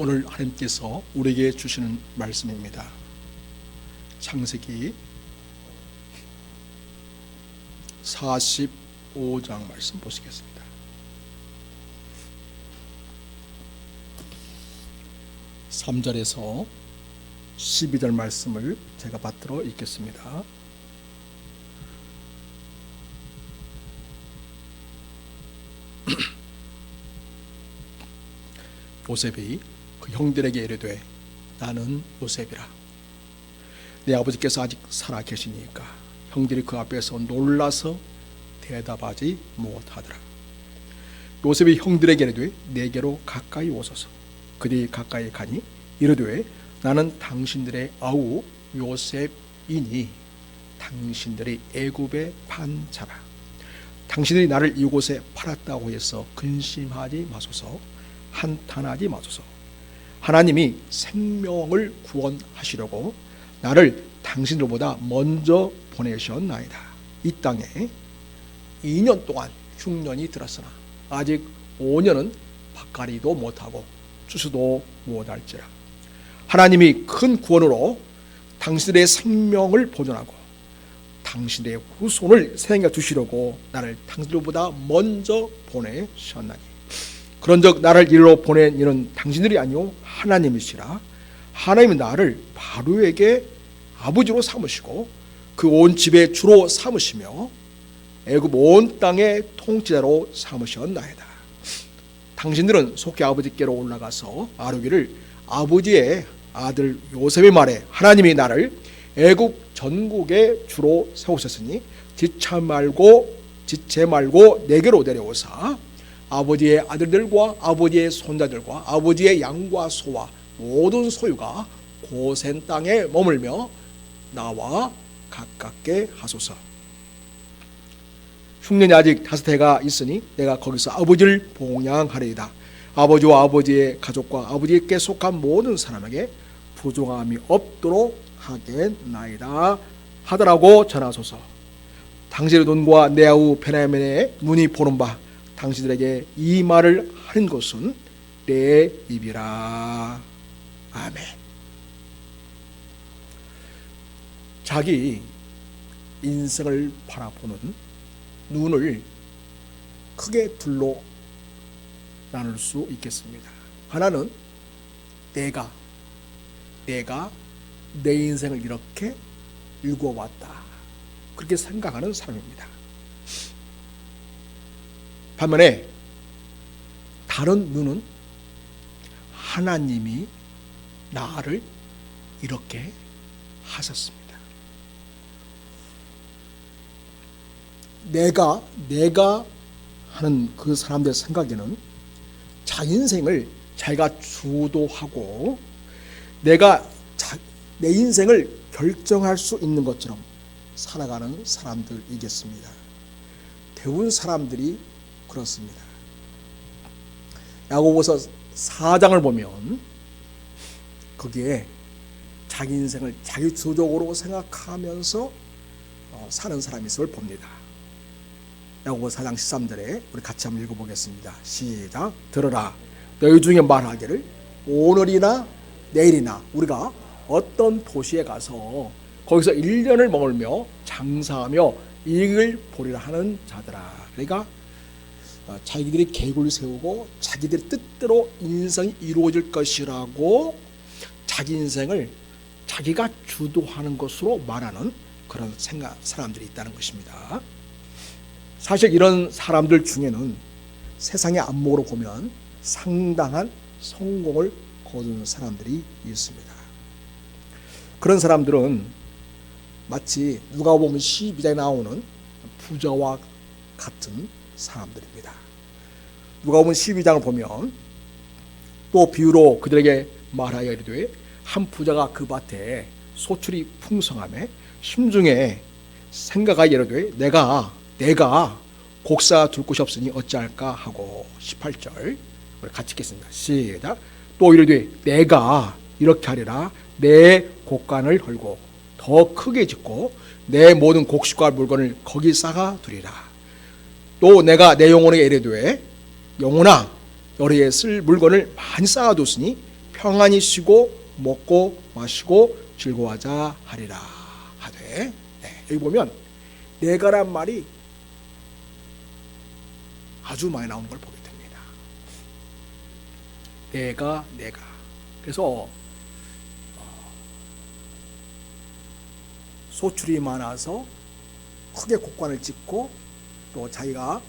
오늘 하나님께서 우리에게 주시는 말씀입니다. 창세기 45장 말씀 보시겠습니다. (3절에서) 12절 말씀을 제가 받들어 읽겠습니다. 요셉이 그 형들에게 이르되 나는 요셉이라. 내 아버지께서 아직 살아 계시니까. 형들이 그 앞에서 놀라서 대답하지 못하더라. 요셉이 형들에게 이르되 내게로 가까이 오소서. 그들이 가까이 가니 이르되 나는 당신들의 아우 요셉이니 당신들이 애굽에 판 자라. 당신들이 나를 이곳에 팔았다고 해서 근심하지 마소서. 한탄하지 마소서. 하나님이 생명을 구원하시려고 나를 당신들보다 먼저 보내셨나이다. 이 땅에 2년 동안 흉년이 들었으나 아직 5년은 밭갈이도 못하고 추수도 못할지라. 하나님이 큰 구원으로 당신들의 생명을 보존하고 당신들의 후손을 생겨 주시려고 나를 당신들보다 먼저 보내셨나니 그런즉 나를 이리로 보낸 이는 당신들이 아니요 하나님이시라. 하나님은 나를 바로에게 아버지로 삼으시고 그 온 집의 주로 삼으시며 애굽 온 땅의 통치자로 삼으셨나이다. 당신들은 속히 아버지께로 올라가서 아뢰기를 아버지의 아들 요셉의 말에 하나님이 나를 애굽 전국의 주로 세우셨으니 지체 말고 내게로 내려오사 아버지의 아들들과 아버지의 손자들과 아버지의 양과 소와 모든 소유가 고센 땅에 머물며 나와 가깝게 하소서. 흉년이 아직 5해가 있으니 내가 거기서 아버지를 봉양하리이다. 아버지와 아버지의 가족과 아버지께 속한 모든 사람에게 부정함이 없도록 하겠나이다 하더라고 전하소서. 당신의 눈과 내 아우 베냐민의 눈이 보는 바 당신들에게 이 말을 하는 것은 내 입이라. 아멘. 자기 인생을 바라보는 눈을 크게 둘로 나눌 수 있겠습니다. 하나는 내가 내 인생을 이렇게 읽어왔다 그렇게 생각하는 사람입니다. 반면에 다른 눈은 하나님이 나를 이렇게 하셨습니다. 내가 하는 그 사람들의 생각에는 자기 인생을 자기가 주도하고 내가 내 인생을 결정할 수 있는 것처럼 살아가는 사람들이겠습니다. 대부분 사람들이 그렇습니다. 야고보서 4장을 보면 거기에 자기 인생을 자기 주도적으로 생각하면서 사는 사람이 있음을 봅니다. 야고보서 4장 13절에 우리 같이 한번 읽어보겠습니다. 시작. 들으라. 너희 중에 말하기를 오늘이나 내일이나 우리가 어떤 도시에 가서 거기서 1년을 머물며 장사하며 이익을 보리라 하는 자들아. 그러니까 자기들이 계획을 세우고 자기들의 뜻대로 인생이 이루어질 것이라고 자기 인생을 자기가 주도하는 것으로 말하는 그런 사람들이 있다는 것입니다. 사실 이런 사람들 중에는 세상의 안목으로 보면 상당한 성공을 거두는 사람들이 있습니다. 그런 사람들은 마치 누가복음 12장에 나오는 부자와 같은 사람들입니다. 누가복음 12장을 보면 또 비유로 그들에게 말하여 이르되 한 부자가 그 밭에 소출이 풍성하며 심중에 생각하여 이르되 내가 곡사 둘 곳이 없으니 어찌할까 하고 18절 우리 같이 읽겠습니다. 시작. 또 이르되 내가 이렇게 하리라. 내 곡간을 헐고 더 크게 짓고 내 모든 곡식과 물건을 거기 쌓아 두리라. 또 내가 내 영혼에게 이르되 영혼아 너희의 쓸 물건을 많이 쌓아뒀으니 평안히 쉬고 먹고 마시고 즐거워하자 하리라 하되, 여기 보면 내가란 말이 아주 많이 나오는 걸 보게 됩니다. 내가. 그래서 소출이 많아서 크게 곡관을 짓고 또 자기가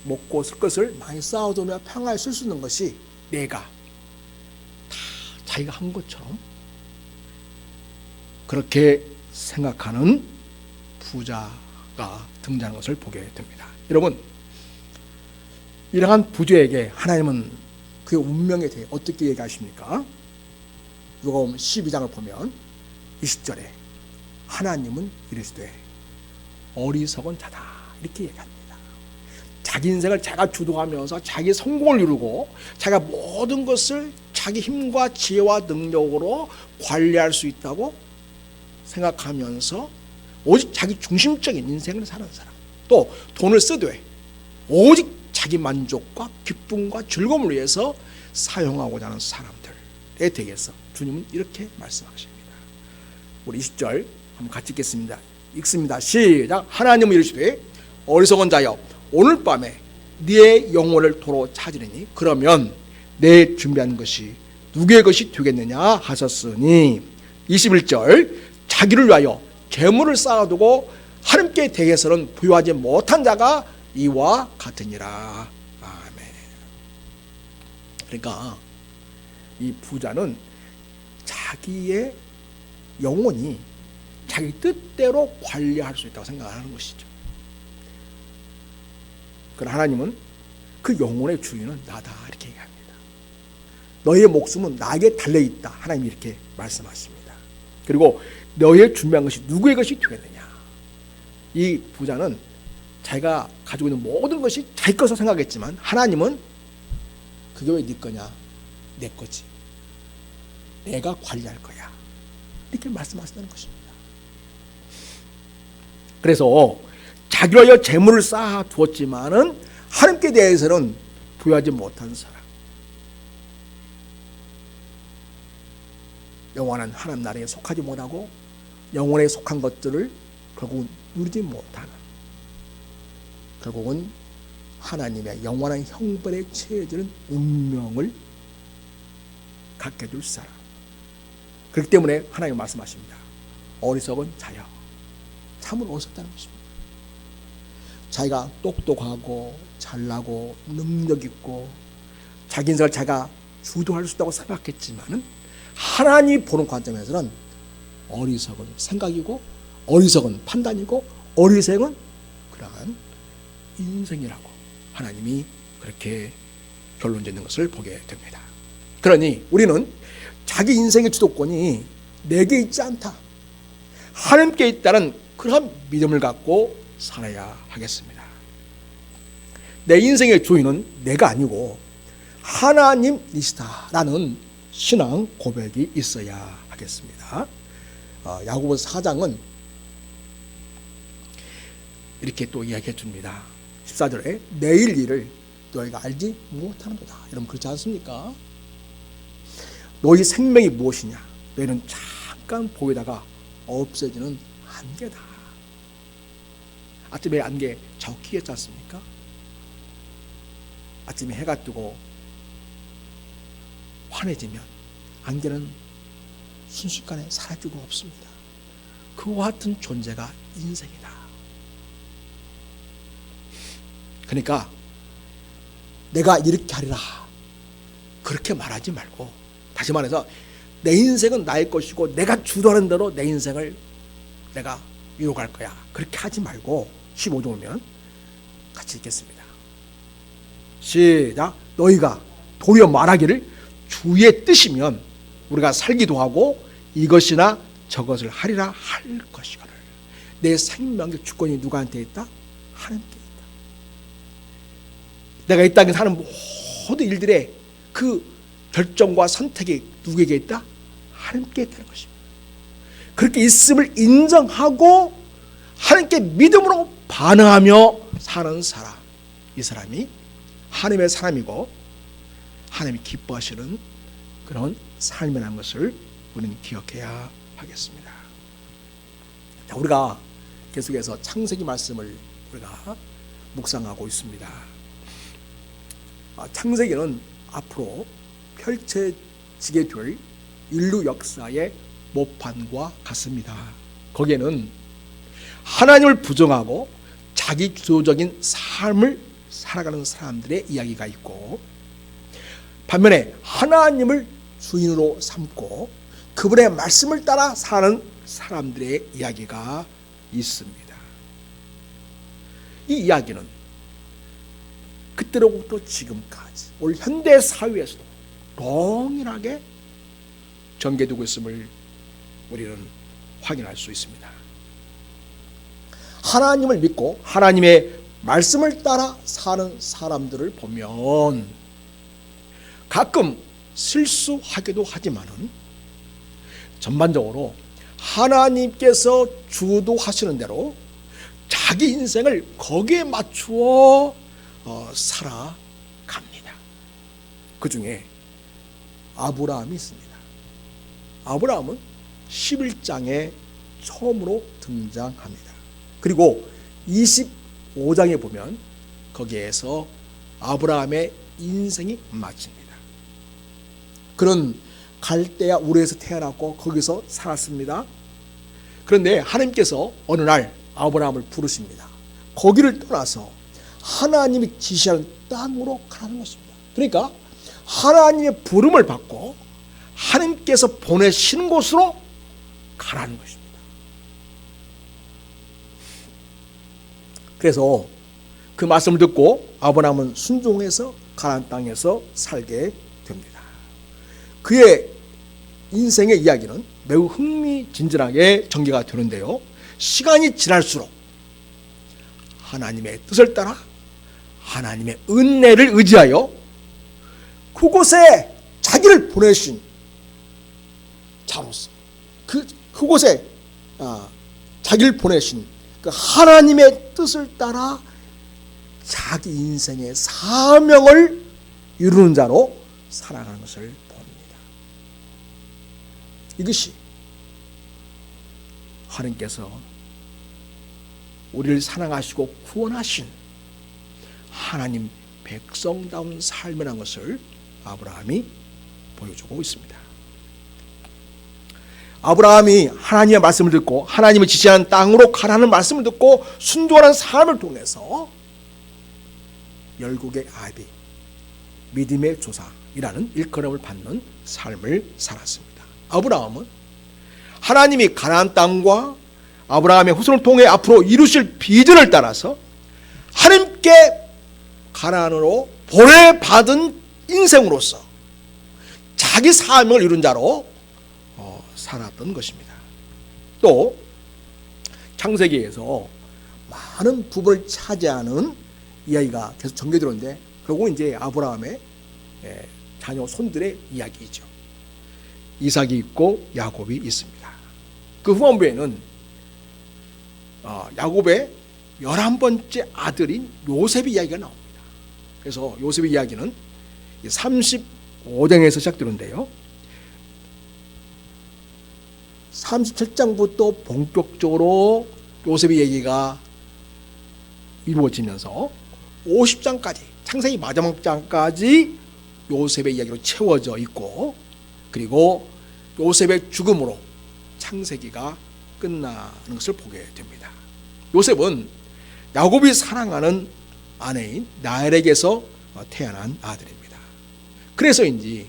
먹고 쓸 것을 많이 쌓아두며 평화에 쓸 수 있는 것이 내가 다 자기가 한 것처럼 그렇게 생각하는 부자가 등장하는 것을 보게 됩니다. 여러분, 이러한 부자에게 하나님은 그의 운명에 대해 어떻게 얘기하십니까? 누가복음 12장을 보면 20절에 하나님은 이르시되 어리석은 자다 이렇게 얘기합니다. 자기 인생을 자기가 주도하면서 자기 성공을 이루고 자기가 모든 것을 자기 힘과 지혜와 능력으로 관리할 수 있다고 생각하면서 오직 자기 중심적인 인생을 사는 사람, 또 돈을 쓰되 오직 자기 만족과 기쁨과 즐거움을 위해서 사용하고자 하는 사람들에 대해서 주님은 이렇게 말씀하십니다. 우리 20절 한번 같이 읽습니다. 시작. 하나님은 이르시되 어리석은 자여 오늘 밤에 네 영혼을 도로 찾으리니 그러면 내 준비한 것이 누구의 것이 되겠느냐 하셨으니, 21절 자기를 위하여 재물을 쌓아두고 하나님께 대해서는 부유하지 못한 자가 이와 같으니라. 아멘. 그러니까 이 부자는 자기의 영혼이 자기 뜻대로 관리할 수 있다고 생각하는 것이죠. 그러나 하나님은 그 영혼의 주인은 나다 이렇게 얘기합니다. 너의 목숨은 나에게 달려있다. 하나님이 이렇게 말씀하십니다. 그리고 너의 준비한 것이 누구의 것이 되겠느냐. 이 부자는 자기가 가지고 있는 모든 것이 자기 것으로 생각했지만 하나님은 그게 왜 네 거냐? 내 거지. 내가 관리할 거야. 이렇게 말씀하신다는 것입니다. 그래서 자기로 하여 재물을 쌓아두었지만은 하나님께 대해서는 부여하지 못한 사람, 영원한 하나님 나라에 속하지 못하고 영혼에 속한 것들을 결국은 누리지 못하는, 결국은 하나님의 영원한 형벌에 처해지는 운명을 갖게 될 사람. 그렇기 때문에 하나님 말씀하십니다. 어리석은 자여. 참으로 어리석다는 것입니다. 자기가 똑똑하고 잘나고 능력 있고 자기 인생을 자기가 주도할 수 있다고 생각했지만은 하나님이 보는 관점에서는 어리석은 생각이고 어리석은 판단이고 어리석은 그러한 인생이라고 하나님이 그렇게 결론 짓는 것을 보게 됩니다. 그러니 우리는 자기 인생의 주도권이 내게 있지 않다, 하나님께 있다는 그런 믿음을 갖고 살아야 하겠습니다. 내 인생의 주인은 내가 아니고 하나님이시다라는 신앙 고백이 있어야 하겠습니다. 야고보서 4장은 이렇게 또 이야기해 줍니다. 14절에 내일 일을 너희가 알지 못하는도다. 여러분 그렇지 않습니까? 너희 생명이 무엇이냐? 너희는 잠깐 보이다가 없어지는 안개다. 아침에 안개 적히겠지 않습니까? 아침에 해가 뜨고 환해지면 안개는 순식간에 사라지고 없습니다. 그와 같은 존재가 인생이다. 그러니까 내가 이렇게 하리라 그렇게 말하지 말고, 다시 말해서 내 인생은 나의 것이고 내가 주도하는 대로 내 인생을 내가 이뤄갈 거야 그렇게 하지 말고, 15절 보면 같이 읽겠습니다. 시작. 너희가 도리어 말하기를 주의 뜻이면 우리가 살기도 하고 이것이나 저것을 하리라 할 것이거늘. 내 생명의 주권이 누구한테 있다? 하나님께 있다. 내가 이 땅에 사는 모든 일들의 그 결정과 선택이 누구에게 있다? 하나님께 있다는 것입니다. 그렇게 있음을 인정하고 하나님께 믿음으로 반응하며 사는 사람, 이 사람이 하나님의 사람이고 하나님이 기뻐하시는 그런 삶이라는 것을 우리는 기억해야 하겠습니다. 자, 우리가 계속해서 창세기 말씀을 우리가 묵상하고 있습니다. 창세기는 앞으로 펼쳐지게 될 인류 역사의 모판과 같습니다. 거기에는 하나님을 부정하고 자기 주도적인 삶을 살아가는 사람들의 이야기가 있고, 반면에 하나님을 주인으로 삼고 그분의 말씀을 따라 사는 사람들의 이야기가 있습니다. 이 이야기는 그때로부터 지금까지 올 현대 사회에서도 동일하게 전개되고 있음을 우리는 확인할 수 있습니다. 하나님을 믿고 하나님의 말씀을 따라 사는 사람들을 보면 가끔 실수하기도 하지만은 전반적으로 하나님께서 주도하시는 대로 자기 인생을 거기에 맞추어 살아갑니다. 그 중에 아브라함이 있습니다. 아브라함은 11장에 처음으로 등장합니다. 그리고 25장에 보면 거기에서 아브라함의 인생이 마칩니다. 그는 갈대아 우르에서 태어났고 거기서 살았습니다. 그런데 하나님께서 어느 날 아브라함을 부르십니다. 거기를 떠나서 하나님이 지시하는 땅으로 가라는 것입니다. 그러니까 하나님의 부름을 받고 하나님께서 보내시는 곳으로 가라는 것입니다. 그래서 그 말씀을 듣고 아브라함은 순종해서 가나안 땅에서 살게 됩니다. 그의 인생의 이야기는 매우 흥미진진하게 전개가 되는데요, 시간이 지날수록 하나님의 뜻을 따라 하나님의 은혜를 의지하여 그곳에 자기를 보내신 자로서 그곳에 자기를 보내신 그 하나님의 뜻을 따라 자기 인생의 사명을 이루는 자로 살아가는 것을 봅니다. 이것이 하나님께서 우리를 사랑하시고 구원하신 하나님 백성다운 삶이라는 것을 아브라함이 보여주고 있습니다. 아브라함이 하나님의 말씀을 듣고 하나님이 지시하는 땅으로 가라는 말씀을 듣고 순종하는 삶을 통해서 열국의 아비, 믿음의 조상이라는 일컬음을 받는 삶을 살았습니다. 아브라함은 하나님이 가나안 땅과 아브라함의 후손을 통해 앞으로 이루실 비전을 따라서 하나님께 가나안으로 보내받은 인생으로서 자기 사명을 이룬 자로 살았던 것입니다. 또 창세기에서 많은 부분을 차지하는 이야기가 계속 전개되는데 결국 이제 아브라함의 자녀 손들의 이야기이죠. 이삭이 있고 야곱이 있습니다. 그 후반부에는 야곱의 11번째 아들인 요셉의 이야기가 나옵니다. 그래서 요셉의 이야기는 35장에서 시작되는데요, 37장부터 본격적으로 요셉의 얘기가 이루어지면서 50장까지, 창세기 마지막 장까지 요셉의 이야기로 채워져 있고, 그리고 요셉의 죽음으로 창세기가 끝나는 것을 보게 됩니다. 요셉은 야곱이 사랑하는 아내인 라헬에게서 태어난 아들입니다. 그래서인지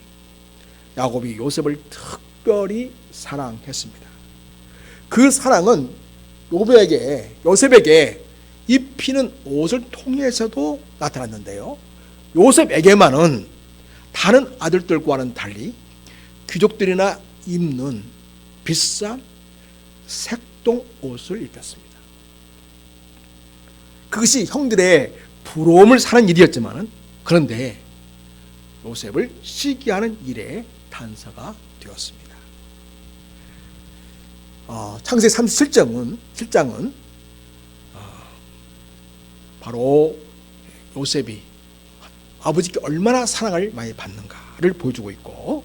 야곱이 요셉을 특별히 사랑했습니다. 그 사랑은 요셉에게 입히는 옷을 통해서도 나타났는데요, 요셉에게만은 다른 아들들과는 달리 귀족들이나 입는 비싼 색동 옷을 입혔습니다. 그것이 형들의 부러움을 사는 일이었지만, 그런데 요셉을 시기하는 일에 단서가 되었습니다. 창세기 37장은 바로 요셉이 아버지께 얼마나 사랑을 많이 받는가를 보여주고 있고,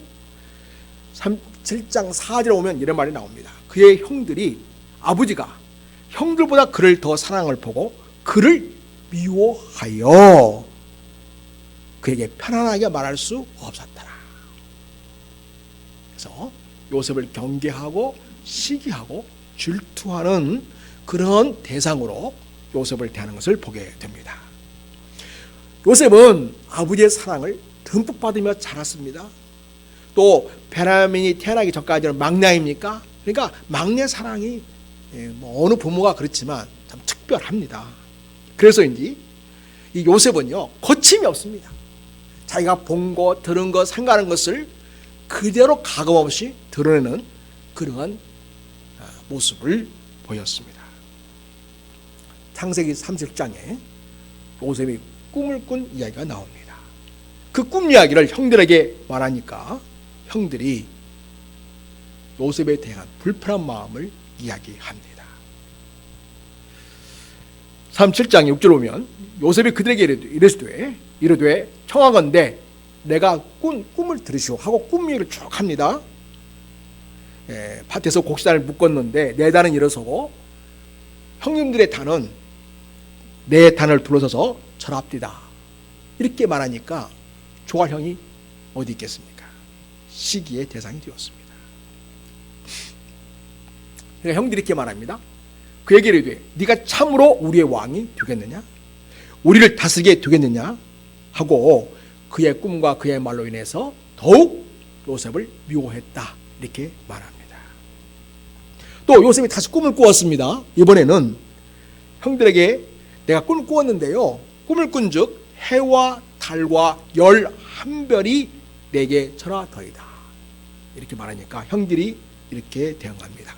7장 4절에 오면 이런 말이 나옵니다. 그의 형들이 아버지가 형들보다 그를 더 사랑을 보고 그를 미워하여 그에게 편안하게 말할 수 없었더라. 그래서 요셉을 경계하고 시기하고 질투하는 그런 대상으로 요셉을 대하는 것을 보게 됩니다. 요셉은 아버지의 사랑을 듬뿍 받으며 자랐습니다. 또 베냐민이 태어나기 전까지는 막내 아닙니까? 그러니까 막내 사랑이 어느 부모가 그렇지만 참 특별합니다. 그래서인지 이 요셉은요 거침이 없습니다. 자기가 본 것, 들은 것, 생각하는 것을 그대로 가감없이 드러내는 그러한 모습을 보였습니다. 창세기 30장에 요셉이 꿈을 꾼 이야기가 나옵니다. 그 꿈 이야기를 형들에게 말하니까 형들이 요셉에 대한 불편한 마음을 이야기합니다. 37장 6절 보면 요셉이 그들에게 이르되 청하건대 내가 꾼 꿈을 들으시오 하고 꿈 얘기를 쭉 합니다. 밭에서 곡식단을 묶었는데 내 단은 일어서고 형님들의 단은 내 단을 둘러서서 절합디다. 이렇게 말하니까 조갈 형이 어디 있겠습니까? 시기의 대상이 되었습니다. 그러니까 형들이 이렇게 말합니다. 그에게 이르되 네가 참으로 우리의 왕이 되겠느냐? 우리를 다스리게 되겠느냐? 하고 그의 꿈과 그의 말로 인해서 더욱 요셉을 미워했다. 이렇게 말합니다. 또 요셉이 다시 꿈을 꾸었습니다. 이번에는 형들에게 내가 꿈을 꾸었는데요. 꿈을 꾼즉 해와 달과 11별이 내게 절하더이다. 이렇게 말하니까 형들이 이렇게 대응합니다.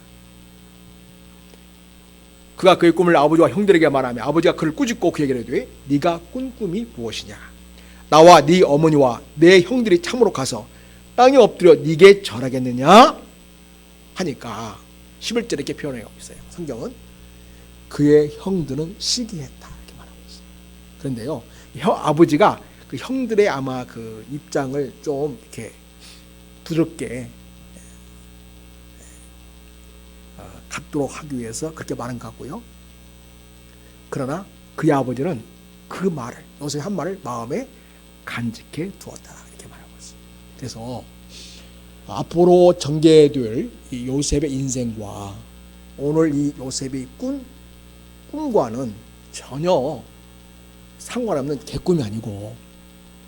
그가 그의 꿈을 아버지와 형들에게 말하며 아버지가 그를 꾸짖고 그에게 이르되 네가 꾼 꿈이 무엇이냐? 나와 네 어머니와 내 형들이 참으로 가서 땅에 엎드려 네게 절하겠느냐? 하니까 11절에 이렇게 표현하고 있어요. 성경은 그의 형들은 시기했다 이렇게 말하고 있어요. 그런데요, 아버지가 그 형들의 아마 그 입장을 좀 이렇게 부드럽게 갖도록 하기 위해서 그렇게 말한 것 같고요. 그러나 그의 아버지는 그 말을 요셉이 한 말을 마음에 간직해 두었다 이렇게 말하고 있어요. 그래서 앞으로 전개될 이 요셉의 인생과 오늘 이 요셉이 꾼 꿈과는 전혀 상관없는 개꿈이 아니고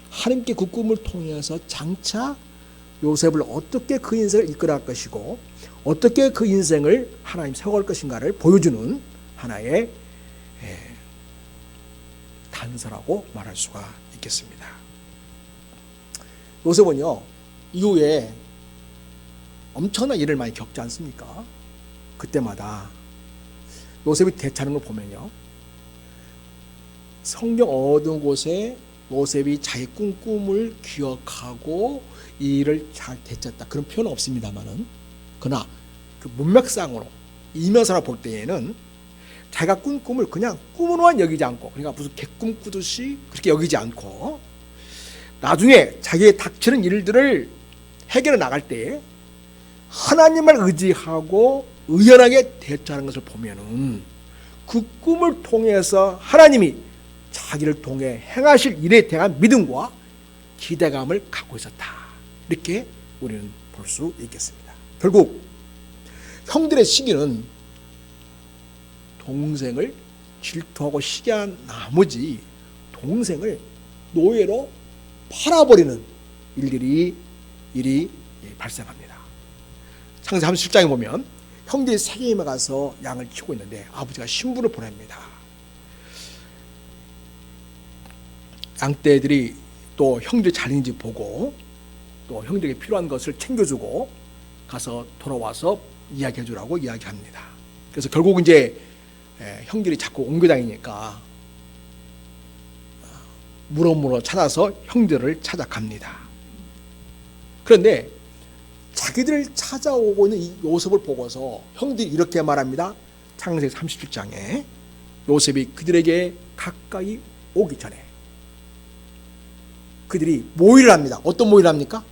하나님께 그 꿈을 통해서 장차 요셉을 어떻게 그 인생을 이끌어갈 것이고 어떻게 그 인생을 하나님 세워갈 것인가를 보여주는 하나의 단서라고 말할 수가 있겠습니다. 요셉은요 이후에 엄청난 일을 많이 겪지 않습니까? 그때마다 요셉이 대처하는 걸 보면요 성경 어두운 곳에 요셉이 자기 꿈을 기억하고 이 일을 잘 대처했다 그런 표현은 없습니다만은 그러나 그 문맥상으로 이면서나 볼 때에는 자기가 꾼 꿈을 그냥 꿈으로만 여기지 않고 그러니까 무슨 개꿈 꾸듯이 그렇게 여기지 않고 나중에 자기의 닥치는 일들을 해결해 나갈 때 하나님을 의지하고 의연하게 대처하는 것을 보면은 그 꿈을 통해서 하나님이 자기를 통해 행하실 일에 대한 믿음과 기대감을 갖고 있었다. 이렇게 우리는 볼 수 있겠습니다. 결국 형들의 시기는 동생을 질투하고 시기한 나머지 동생을 노예로 팔아버리는 일이 발생합니다. 창세기 37장에 보면 형들이 세겜에 가서 양을 치고 있는데 아버지가 신부를 보냅니다. 양떼들이 또 형들이 잘 있는지 보고 또 형들에게 필요한 것을 챙겨주고 가서 돌아와서 이야기해 주라고 이야기합니다. 그래서 결국 이제 형들이 자꾸 옮겨 다니니까 물어물어 찾아서 형들을 찾아갑니다. 그런데 자기들을 찾아오고 있는 이 요셉을 보고서 형들이 이렇게 말합니다. 창세기 37장에 요셉이 그들에게 가까이 오기 전에 그들이 모의를 합니다. 어떤 모의를 합니까?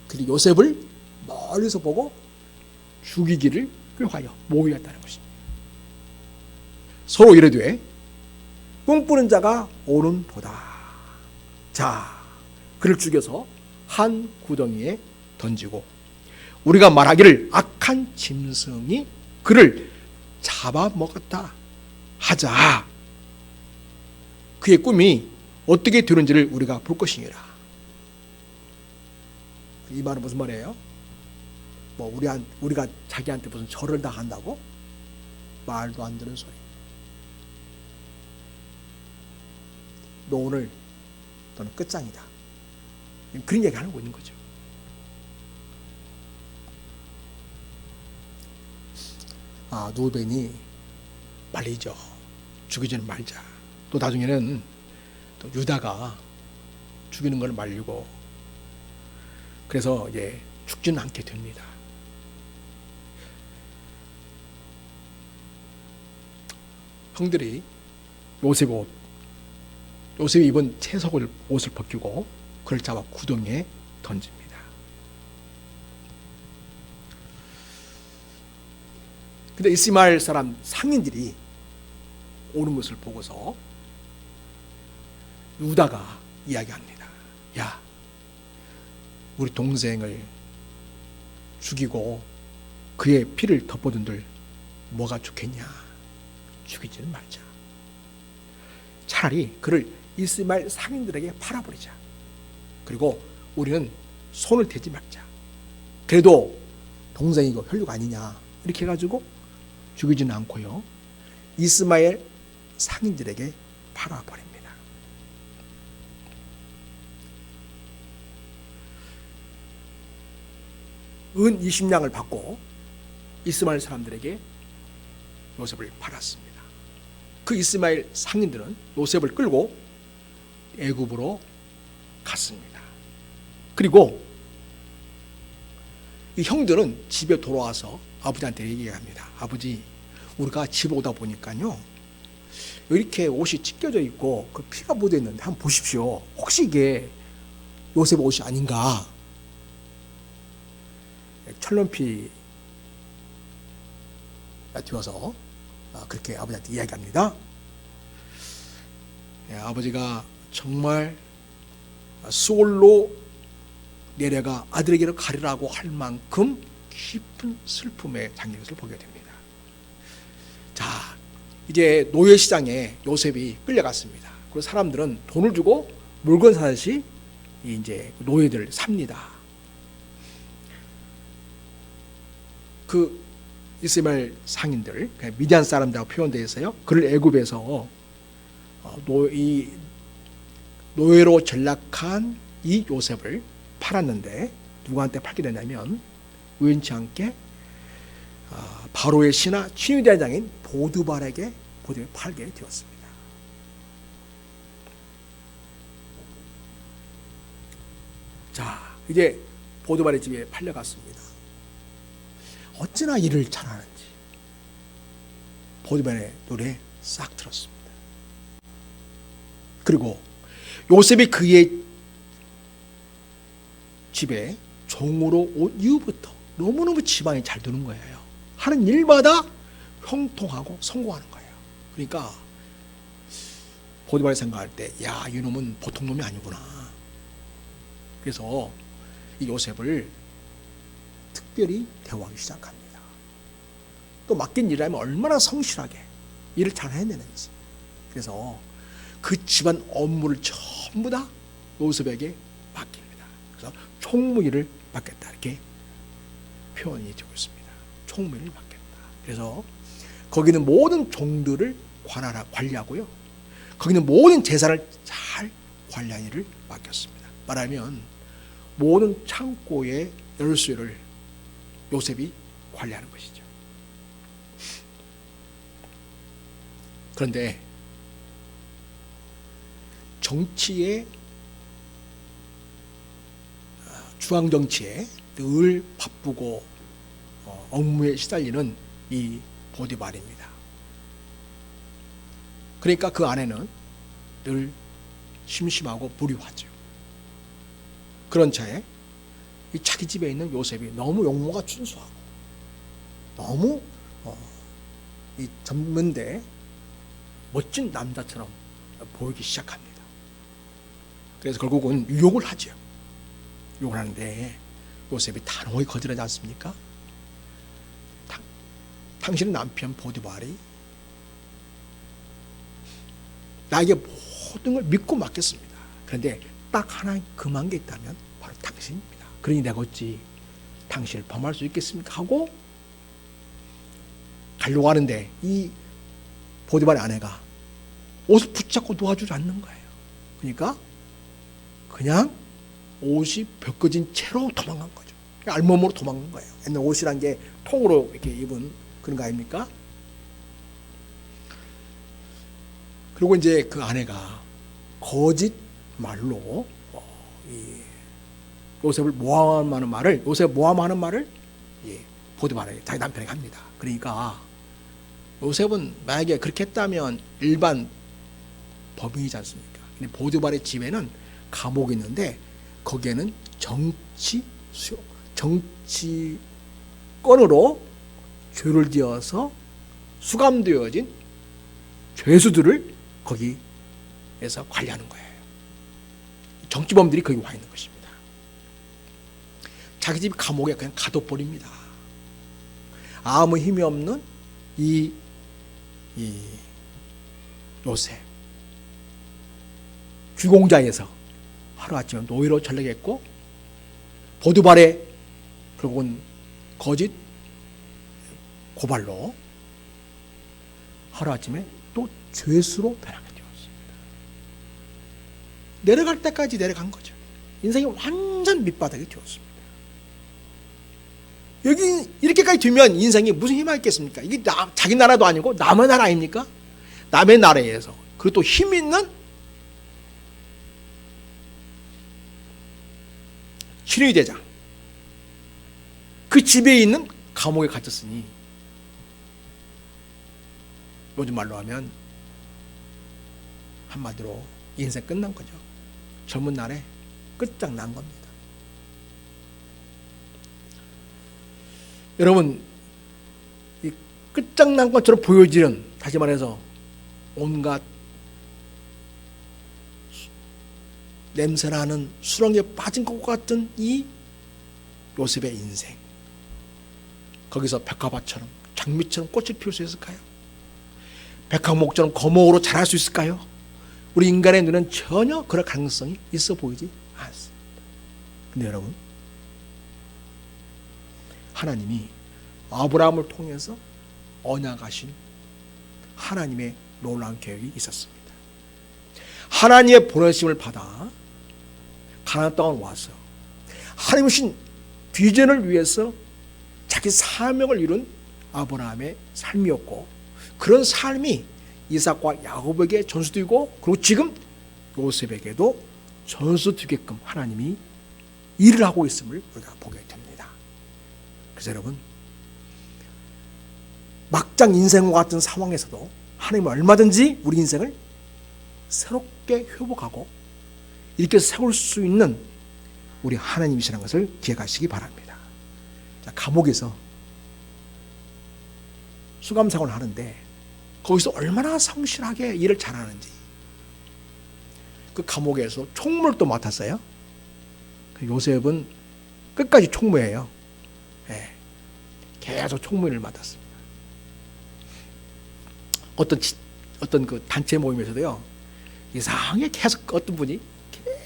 그리고 요셉을 멀리서 보고 죽이기를 꾀하여 모의했다는 것입니다. 서로 이르되 꿈꾸는 자가 오는도다. 자, 그를 죽여서 한 구덩이에 던지고 우리가 말하기를 악한 짐승이 그를 잡아먹었다 하자. 그의 꿈이 어떻게 되는지를 우리가 볼 것이니라. 이 말은 무슨 말이에요? 뭐 우리가 자기한테 무슨 절을 다 한다고? 말도 안 되는 소리. 너 오늘 너는 끝장이다. 그런 얘기 하고 있는 거죠. 누벤이 말리죠. 죽이지는 말자. 또 나중에는 또 유다가 죽이는 걸 말리고 그래서 이제 죽지는 않게 됩니다. 형들이 요셉이 입은 채석을 옷을 벗기고 그를 잡아 구덩이에 던집니다. 근데 이스마엘 사람 상인들이 오는 것을 보고서 유다가 이야기합니다. 야, 우리 동생을 죽이고 그의 피를 덮어둔들 뭐가 좋겠냐? 죽이지는 말자. 차라리 그를 이스마엘 상인들에게 팔아버리자. 그리고 우리는 손을 대지 말자. 그래도 동생이고 혈육 아니냐? 이렇게 해가지고 죽이지는 않고요, 이스마엘 상인들에게 팔아버립니다. 은 20냥을 받고 이스마엘 사람들에게 요셉을 팔았습니다. 그 이스마엘 상인들은 요셉을 끌고 애굽으로 갔습니다. 그리고 이 형들은 집에 돌아와서 아버지한테 얘기합니다. 아버지, 우리가 집에 오다 보니까요, 이렇게 옷이 찢겨져 있고 그 피가 묻어 있는데 한번 보십시오. 혹시 이게 요셉 옷이 아닌가? 철론피가 튀어서 그렇게 아버지한테 이야기합니다. 아버지가 정말 수월로 내려가 아들에게로 가리라고 할 만큼 깊은 슬픔에 잠긴 것을 보게 됩니다. 자, 이제 노예시장에 요셉이 끌려갔습니다. 그리고 사람들은 돈을 주고 물건 사듯이 이제 노예들을 삽니다. 그 이스마엘 상인들, 미디안 사람들하고 표현되어 있어요. 그를 애굽에서 노예로 전락한 이 요셉을 팔았는데 누구한테 팔게 되냐면 우연치 않게 바로의 신하 친위대장인 보드발에게 팔게 되었습니다. 자, 이제 보드발의 집에 팔려갔습니다. 어찌나 이를 잘하는지 보드발의 노래 싹 들었습니다. 그리고 요셉이 그의 집에 종으로 온 이후부터 너무너무 지방이 잘 되는 거예요. 하는 일마다 형통하고 성공하는 거예요. 그러니까 보디발이 생각할 때, 야, 이놈은 보통 놈이 아니구나. 그래서 이 요셉을 특별히 대우하기 시작합니다. 또 맡긴 일이라면 얼마나 성실하게 일을 잘 해내는지. 그래서 그 집안 업무를 전부 다 요셉에게 맡깁니다. 그래서 총무일을 맡겠다, 이렇게 표현이 되고 있습니다. 총무일을 맡겠다. 그래서 거기는 모든 종들을 관리하고요, 거기는 모든 재산을 잘 관리하는 일을 맡겼습니다. 말하면 모든 창고의 열쇠를 요셉이 관리하는 것이죠. 그런데 정치에, 중앙정치에 늘 바쁘고 업무에 시달리는 이 보디발입니다. 그러니까 그 아내는 늘 심심하고 무료하죠. 그런 차에 이 자기 집에 있는 요셉이 너무 용모가 준수하고 너무 이 젊은데 멋진 남자처럼 보이기 시작합니다. 그래서 결국은 유혹을 하죠. 유혹을 하는데 요셉이 단호히 거절하지 않습니까? 당신의 남편 보디발이 나에게 모든 걸 믿고 맡겼습니다. 그런데 딱 하나 금한 게 있다면 바로 당신입니다. 그러니 내가 어찌 당신을 범할 수 있겠습니까? 하고 가려고 하는데 이 보디발의 아내가 옷을 붙잡고 놓아주지 않는 거예요. 그러니까 그냥 옷이 벗겨진 채로 도망간 거죠. 알몸으로 도망간 거예요. 옛날 옷이란 게 통으로 이렇게 입은 그런 거 아닙니까? 그리고 이제 그 아내가 거짓 말로 요셉을 모함하는 말을 보디발에게 자기 남편에게 합니다. 그러니까 요셉은 만약에 그렇게 했다면 일반 법인이지 않습니까? 근데 보디발의 집에는 감옥이 있는데 거기에는 정치권으로 죄를 지어서 수감되어진 죄수들을 거기에서 관리하는 거예요. 정치범들이 거기 와 있는 것입니다. 자기 집 감옥에 그냥 가둬버립니다. 아무 힘이 없는 이 요셉 귀공자에서 하루아침에 노예로 전락했고 보디발의 결국은 거짓 고발로 하루아침에 또 죄수로 변하게 되었습니다. 내려갈 때까지 내려간 거죠. 인생이 완전 밑바닥이 되었습니다. 여기 이렇게까지 되면 인생이 무슨 희망이 있겠습니까? 이게 자기 나라도 아니고 남의 나라 아닙니까? 남의 나라에서 그리고 또 힘 있는 친위대장 그 집에 있는 감옥에 갇혔으니 요즘 말로 하면 한마디로 인생 끝난 거죠. 젊은 날에 끝장난 겁니다. 여러분, 이 끝장난 것처럼 보여지는, 다시 말해서 온갖 냄새나는 수렁에 빠진 것 같은 이 요셉의 인생, 거기서 백화밭처럼 장미처럼 꽃을 피울 수 있을까요? 백화목처럼 거목으로 자랄 수 있을까요? 우리 인간의 눈은 전혀 그럴 가능성이 있어 보이지 않습니다. 근데 여러분, 하나님이 아브라함을 통해서 언약하신 하나님의 놀라운 계획이 있었습니다. 하나님의 보내심을 받아 가나안 땅에 와서 하나님의 신 비전을 위해서 자기 사명을 이룬 아브라함의 삶이었고, 그런 삶이 이삭과 야곱에게 전수되고, 그리고 지금 요셉에게도 전수되게끔 하나님이 일을 하고 있음을 우리가 보게 됩니다. 그래서 여러분, 막장 인생과 같은 상황에서도 하나님은 얼마든지 우리 인생을 새롭게 회복하고 이렇게 세울 수 있는 우리 하나님이시라는 것을 기억하시기 바랍니다. 자, 감옥에서 수감생활을 하는데 거기서 얼마나 성실하게 일을 잘하는지, 그 감옥에서 총무를 또 맡았어요. 요셉은 끝까지 총무예요. 네. 계속 총무 일을 맡았습니다. 어떤 그 단체 모임에서도요, 이상하게 계속 어떤 분이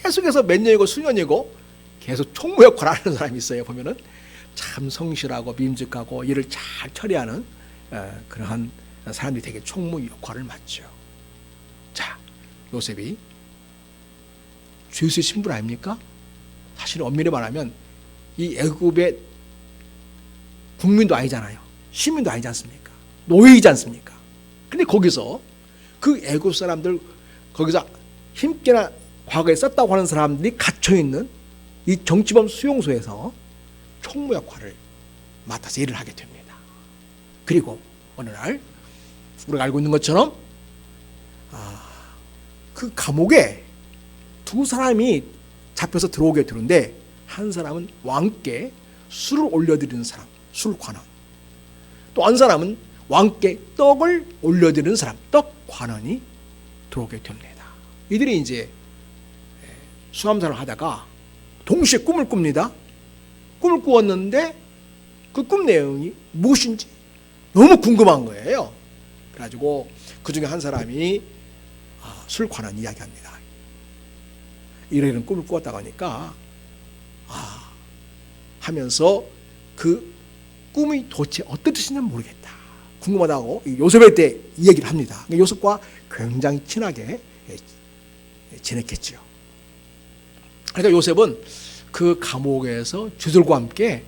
계속해서 몇 년이고 수년이고 계속 총무 역할을 하는 사람이 있어요. 보면은 참 성실하고 민직하고 일을 잘 처리하는 그러한 사람들이 되게 총무 역할을 맡죠. 자, 요셉이 죄수의 신분 아닙니까? 사실 엄밀히 말하면 이 애굽의 국민도 아니잖아요. 시민도 아니지 않습니까? 노예이지 않습니까? 근데 거기서 그 애굽 사람들, 거기서 힘께나 과거에 썼다고 하는 사람들이 갇혀있는 이 정치범 수용소에서 총무 역할을 맡아서 일을 하게 됩니다. 그리고 어느 날 우리가 알고 있는 것처럼 그 감옥에 두 사람이 잡혀서 들어오게 되는데, 한 사람은 왕께 술을 올려드리는 사람, 술관원. 또 한 사람은 왕께 떡을 올려드리는 사람, 떡관원이 들어오게 됩니다. 이들이 이제 수감사를 하다가 동시에 꿈을 꿉니다. 꿈을 꾸었는데 그 꿈 내용이 무엇인지 너무 궁금한 거예요. 그래가지고 그 중에 한 사람이 술관원 이야기합니다. 이런 꿈을 꾸었다고 하니까 하면서 그 꿈이 도대체 어떤 뜻인지 모르겠다. 궁금하다고 요셉에 대해 얘기를 합니다. 요셉과 굉장히 친하게 지냈겠죠. 그러니까 요셉은 그 감옥에서 주들과 함께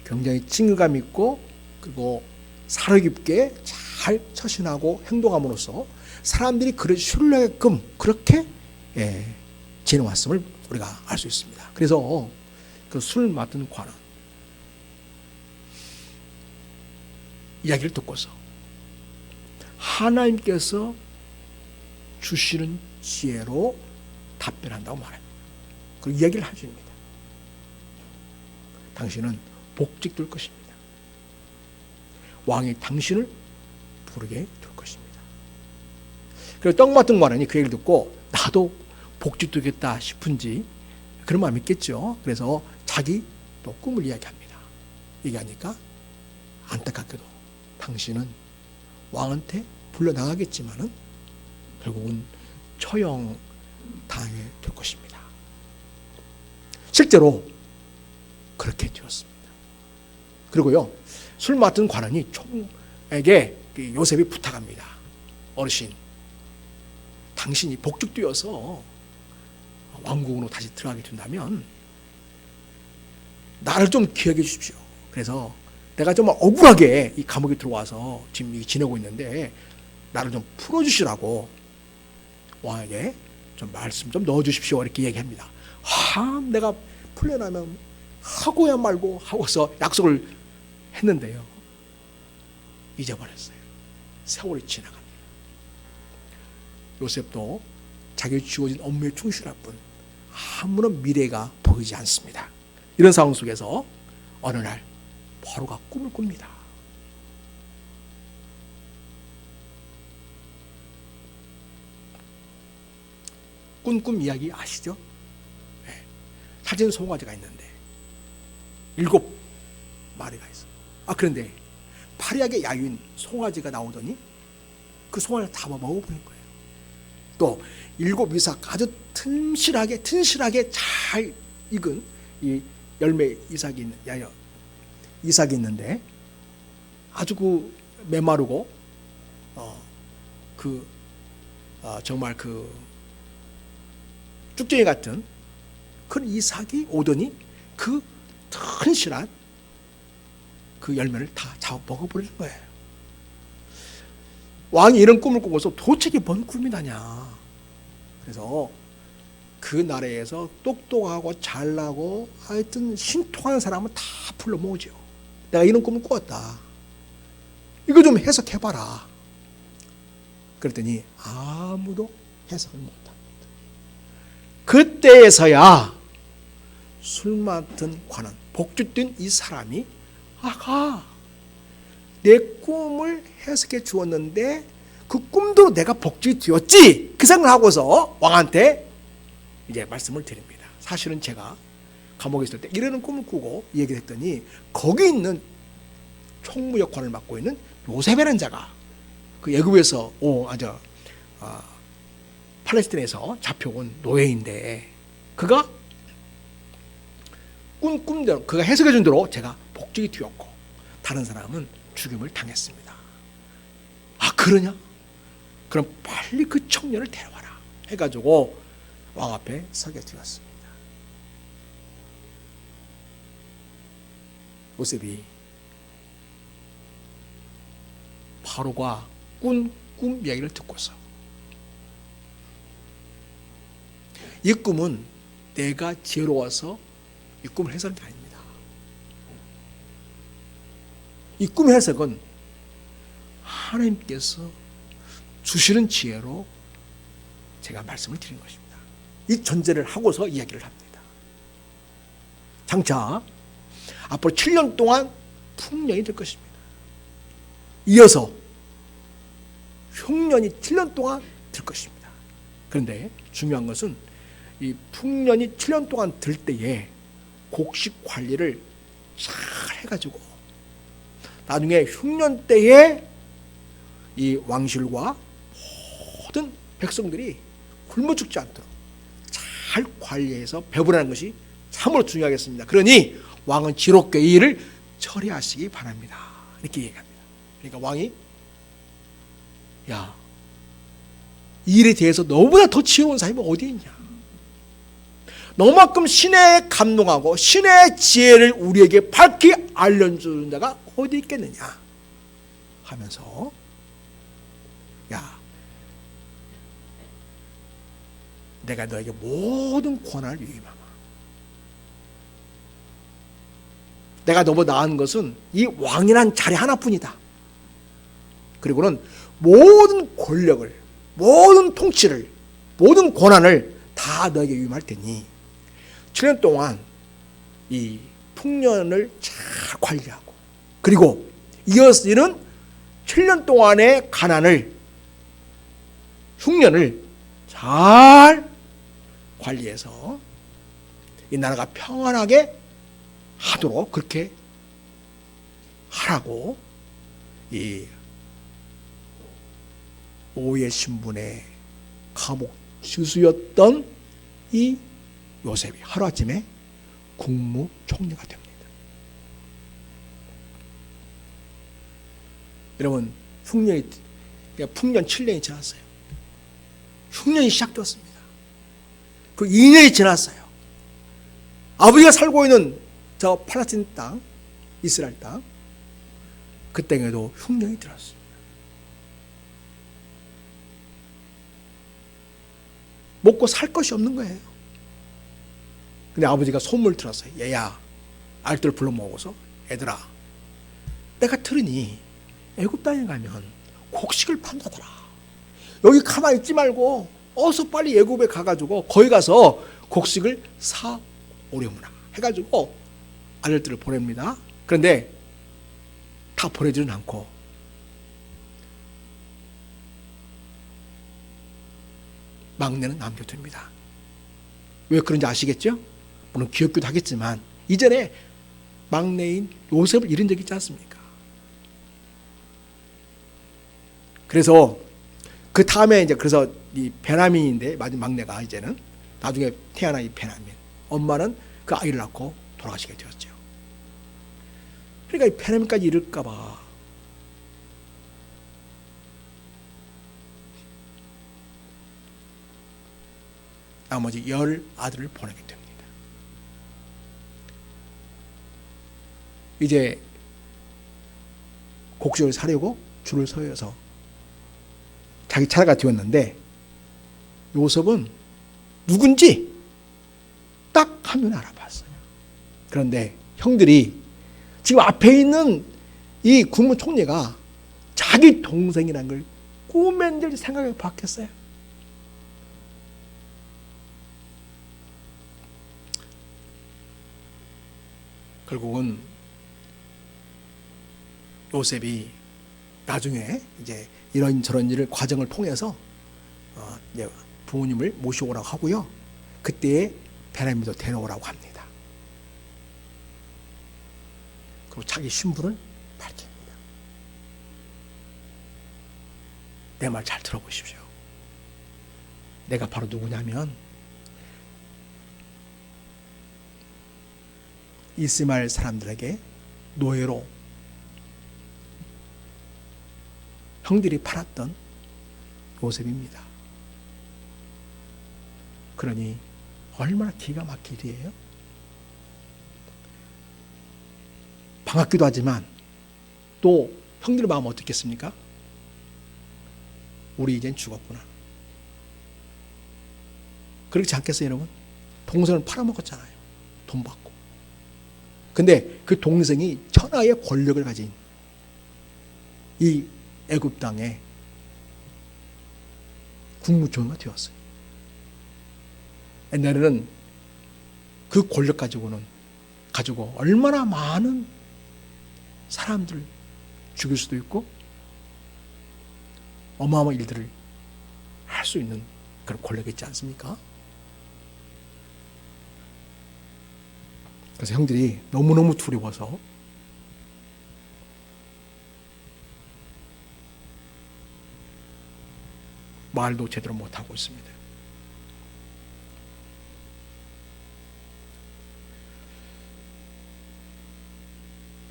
굉장히 친근감 있고 그리고 사려 깊게 잘 처신하고 행동함으로써 사람들이 그를 신뢰게끔 그렇게 지내왔음을 우리가 알 수 있습니다. 그래서 그 술 맡은 관원 이야기를 듣고서 하나님께서 주시는 지혜로 답변한다고 말합니다. 그리고 이야기를 해줍니다. 당신은 복직될 것입니다. 왕이 당신을 부르게 될 것입니다. 그리고 떡 맡은 관원이 그 얘기를 듣고 나도 복직되겠다 싶은지 그런 마음이 있겠죠. 그래서 자기 또 꿈을 이야기합니다. 얘기하니까 안타깝게도 당신은 왕한테 불려나가겠지만은 결국은 처형 당하게 될 것입니다. 실제로 그렇게 되었습니다. 그리고요, 술 맡은 관원이 총에게 요셉이 부탁합니다. 어르신, 당신이 복직되어서 왕궁으로 다시 들어가게 된다면 나를 좀 기억해 주십시오. 그래서 내가 좀 억울하게 이 감옥에 들어와서 지금 지내고 있는데 나를 좀 풀어주시라고 왕에게 좀 말씀 좀 넣어주십시오. 이렇게 얘기합니다. 내가 풀려나면 하고야 말고 하고서 약속을 했는데요. 잊어버렸어요. 세월이 지나갑니다. 요셉도 자기 주어진 업무에 충실할 뿐 아무런 미래가 보이지 않습니다. 이런 상황 속에서 어느 날 바로가 꿈을 꿉니다. 꿈 이야기 아시죠? 네. 사진 송아지가 있는데 7마리가 있어. 그런데 파리하게 야윈 송아지가 나오더니 그 송아지를 잡아 먹어버린 거예요. 또 7이삭 아주 튼실하게 잘 익은 이 열매 이삭이 있는데 아주 그 메마르고 정말 그 쭉쟁이 같은 그런 이삭이 오더니 그 튼실한 그 열매를 다 잡아 먹어버리는 거예요. 왕이 이런 꿈을 꾸고서 도대체 이게 뭔 꿈이다냐. 그래서 그 나라에서 똑똑하고 잘나고 하여튼 신통한 사람은 다 불러 모으죠. 내가 이런 꿈을 꾸었다. 이거 좀 해석해봐라. 그랬더니 아무도 해석을 못합니다. 그때에서야 술 맡은 관원, 복직된 이 사람이 내 꿈을 해석해 주었는데 그 꿈대로 내가 복직이 되었지. 그 생각을 하고서 왕한테 이제 말씀을 드립니다. 사실은 제가 감옥에 있을 때 이러는 꿈을 꾸고 얘기를 했더니 거기 있는 총무 역할을 맡고 있는 요셉이라는 자가 그 애굽에서 팔레스틴에서 잡혀온 노예인데 그가 꿈대로 그가 해석해 준 대로 제가 복직이 되었고 다른 사람은 죽임을 당했습니다. 그러냐? 그럼 빨리 그 청년을 데려와라 해가지고 왕 앞에 서게 되었습니다. 요셉이 바로가 꿈 이야기를 듣고서 이 꿈은 내가 지혜로워서 이 꿈을 해석한 게 아닙니다. 이 꿈의 해석은 하나님께서 주시는 지혜로 제가 말씀을 드린 것입니다. 이 전제를 하고서 이야기를 합니다. 장차 앞으로 7년 동안 풍년이 될 것입니다. 이어서 흉년이 7년 동안 될 것입니다. 그런데 중요한 것은 이 풍년이 7년 동안 들 때에 곡식 관리를 잘 해가지고 나중에 흉년 때에 이 왕실과 모든 백성들이 굶어 죽지 않도록 잘 관리해서 배분하는 것이 참으로 중요하겠습니다. 그러니 왕은 지롭게 이 일을 처리하시기 바랍니다. 이렇게 얘기합니다. 그러니까 왕이 이 일에 대해서 너보다 더 지혜로운 사람이 어디 있냐? 너만큼 신의 감동하고 신의 지혜를 우리에게 밝히 알려주는 자가 어디 있겠느냐 하면서 내가 너에게 모든 권한을 위임하마. 내가 너보다 나은 것은 이 왕이란 자리 하나뿐이다. 그리고는 모든 권력을, 모든 통치를, 모든 권한을 다 너에게 위임할 테니 7년 동안 이 풍년을 잘 관리하고, 그리고 이어서 이는 7년 동안의 가난을, 흉년을 잘 관리해서 이 나라가 평안하게 하도록 그렇게 하라고 이 오해 신분의 감옥 주수였던 이 요셉이 하루아침에 국무총리가 됩니다. 여러분, 풍년 7년이 지났어요. 흉년이 시작되었습니다. 그 2년이 지났어요. 아버지가 살고 있는 저 팔레스타인 땅, 이스라엘 땅, 그 땅에도 흉년이 들었습니다. 먹고 살 것이 없는 거예요. 근데 아버지가 소문을 들었어요. 얘야, 알뜰 불러 모으고서 애들아, 내가 들으니 애굽 땅에 가면 곡식을 판다더라. 여기 가만히 있지 말고 어서 빨리 애굽에 가가지고 거기 가서 곡식을 사 오려무나 해가지고 아들들을 보냅니다. 그런데 다 보내지는 않고 막내는 남겨둡니다. 왜 그런지 아시겠죠? 물론 귀엽기도 하겠지만 이전에 막내인 요셉을 잃은 적이 있지 않습니까? 그래서 그 다음에 이제 그래서 이 베냐민인데 막내가 이제는 나중에 태어난 이 베냐민, 엄마는 그 아이를 낳고 돌아가시게 되었죠. 그러니까 이 베냐민까지 잃을까봐 나머지 10 아들을 보내게 됩니다. 이제 곡식을 사려고 줄을 서여서 자기 차례가 되었는데 요셉은 누군지 딱 하면 알아봤어요. 그런데 형들이 지금 앞에 있는 이 국무총리가 자기 동생이라는 걸 꿈엔들 생각해 봤겠어요? 결국은 요셉이 나중에 이제 이런저런 일을 과정을 통해서 이제 부모님을 모셔오라고 하고요. 그때에 베냐민도 데려오라고 합니다. 그리고 자기 신분을 밝힙니다. 내 말 잘 들어보십시오. 내가 바로 누구냐면 이스마엘 사람들에게 노예로 형들이 팔았던 요셉입니다. 그러니 얼마나 기가 막힐 일이에요. 반갑기도 하지만 또 형들의 마음은 어떻겠습니까? 우리 이젠 죽었구나. 그렇지 않겠어요, 여러분? 동생을 팔아먹었잖아요. 돈 받고. 근데 그 동생이 천하의 권력을 가진 이 애굽 땅의 국무총리가 되었어요. 옛날에는 그 권력 가지고는 가지고 얼마나 많은 사람들을 죽일 수도 있고 어마어마한 일들을 할 수 있는 그런 권력이 있지 않습니까? 그래서 형들이 너무너무 두려워서 말도 제대로 못하고 있습니다.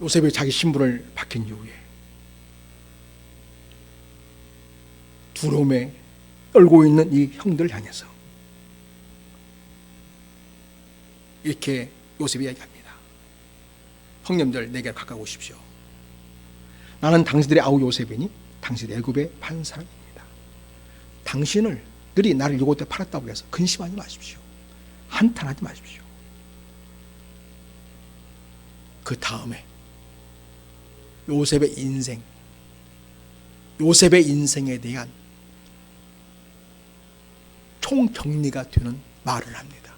요셉이 자기 신분을 밝힌 이후에 두려움에 떨고 있는 이 형들을 향해서 이렇게 요셉이 얘기합니다. 형님들 내게 가까이 오십시오. 나는 당신들의 아우 요셉이니 당신이 애굽의 판사입니다. 당신들이 나를 이곳에 팔았다고 해서 근심하지 마십시오. 한탄하지 마십시오. 그 다음에 요셉의 인생에 대한 총정리가 되는 말을 합니다.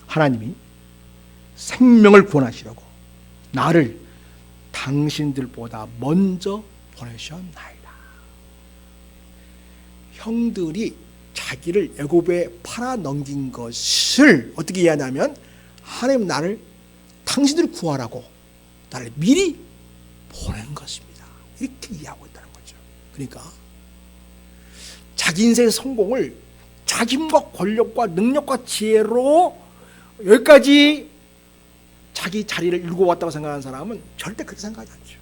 하나님이 생명을 구원하시려고 나를 당신들보다 먼저 보내셨나이다. 형들이 자기를 애굽에 팔아넘긴 것을 어떻게 이해하냐면 하나님 나를 당신들을 구하라고 나를 미리 보낸 것입니다. 이렇게 이해하고 있다는 거죠. 그러니까 자기 인생의 성공을 자기 힘과 권력과 능력과 지혜로 여기까지 자기 자리를 이루고 왔다고 생각하는 사람은 절대 그렇게 생각하지 않죠.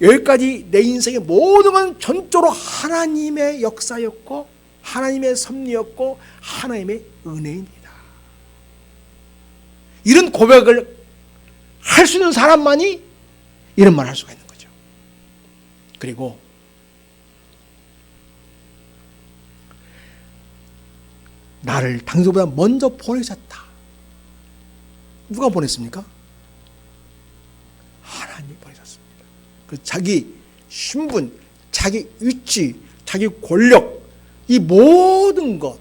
여기까지 내 인생의 모든 건 전적으로 하나님의 역사였고 하나님의 섭리였고 하나님의 은혜입니다. 이런 고백을 할 수 있는 사람만이 이런 말을 할 수가 있는 거죠. 그리고 나를 당신보다 먼저 보내셨다. 누가 보냈습니까? 하나님이 보내셨습니다. 그 자기 신분, 자기 위치, 자기 권력, 이 모든 것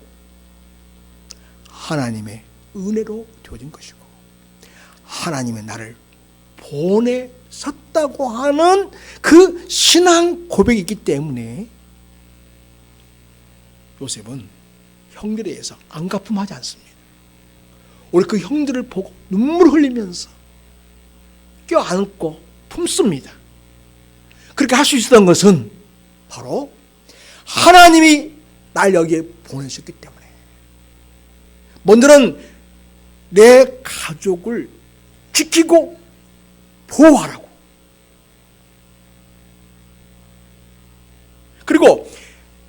하나님의 은혜로 되어진 것이고 하나님의 나를 보내셨다고 하는 그 신앙 고백이기 때문에 요셉은 형들에 의해서 안가품하지 않습니다. 오히려 그 형들을 보고 눈물을 흘리면서 껴안고 품습니다. 그렇게 할 수 있었던 것은 바로 하나님이 날 여기에 보내셨기 때문에. 먼저는 내 가족을 지키고 보호하라고. 그리고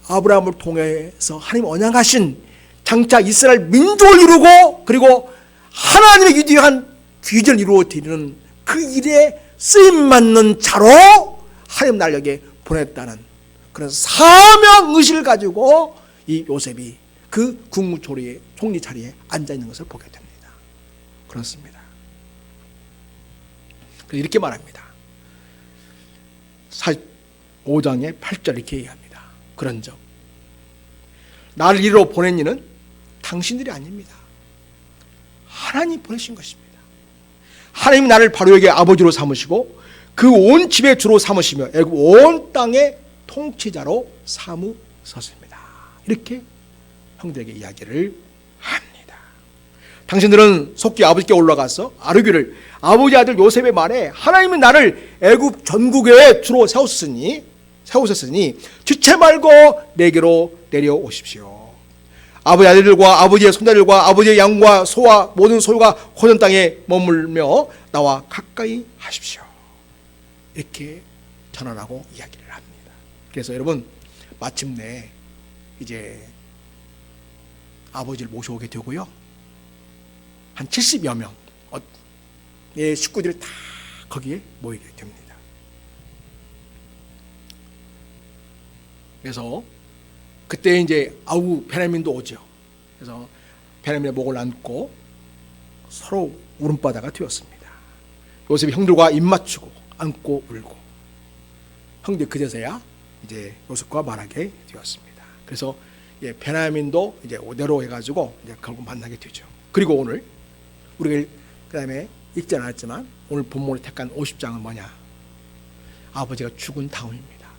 아브라함을 통해서 하나님 언약하신 장차 이스라엘 민족을 이루고 그리고 하나님의 위대한 비전을 이루어 드리는 그 일에 쓰임맞는 자로 하나님 날 여기에 보냈다는 그런 사명의식을 가지고 이 요셉이 그 국무총리 자리에 앉아있는 것을 보게 됩니다. 그렇습니다. 이렇게 말합니다. 5장의 8절 이렇게 얘기합니다. 그런즉 나를 이리로 보낸 이는 당신들이 아닙니다. 하나님 보내신 것입니다. 하나님이 나를 바로 여기에 아버지로 삼으시고 그 온 집의 주로 삼으시며 애굽 온 땅의 통치자로 삼으셨습니다. 이렇게 형들에게 이야기를 합니다. 당신들은 속히 아버지께 올라가서 아르기를 아버지 아들 요셉의 말에 하나님은 나를 애굽 전국에 주로 세우셨으니 지체 말고 내게로 내려오십시오. 아버지 아들들과 아버지의 손자들과 아버지의 양과 소와 모든 소유가 호전 땅에 머물며 나와 가까이 하십시오. 이렇게 전하라고 이야기를 합니다. 그래서 여러분 마침내 이제 아버지를 모셔오게 되고요. 한 70여 명의 식구들이 다 거기에 모이게 됩니다. 그래서 그때 이제 아우 베냐민도 오죠. 그래서 베냐민의 목을 안고 서로 울음바다가 되었습니다. 요셉이 형들과 입 맞추고 안고 울고 형들 그제서야 이제 요셉과 말하게 되었습니다. 그래서 베냐민도 이제 오대로 해가지고 이제 결국 만나게 되죠. 그리고 오늘 우리가 그다음에 읽지 않았지만 오늘 본문을 택한 50장은 뭐냐? 아버지가 죽은 다음입니다.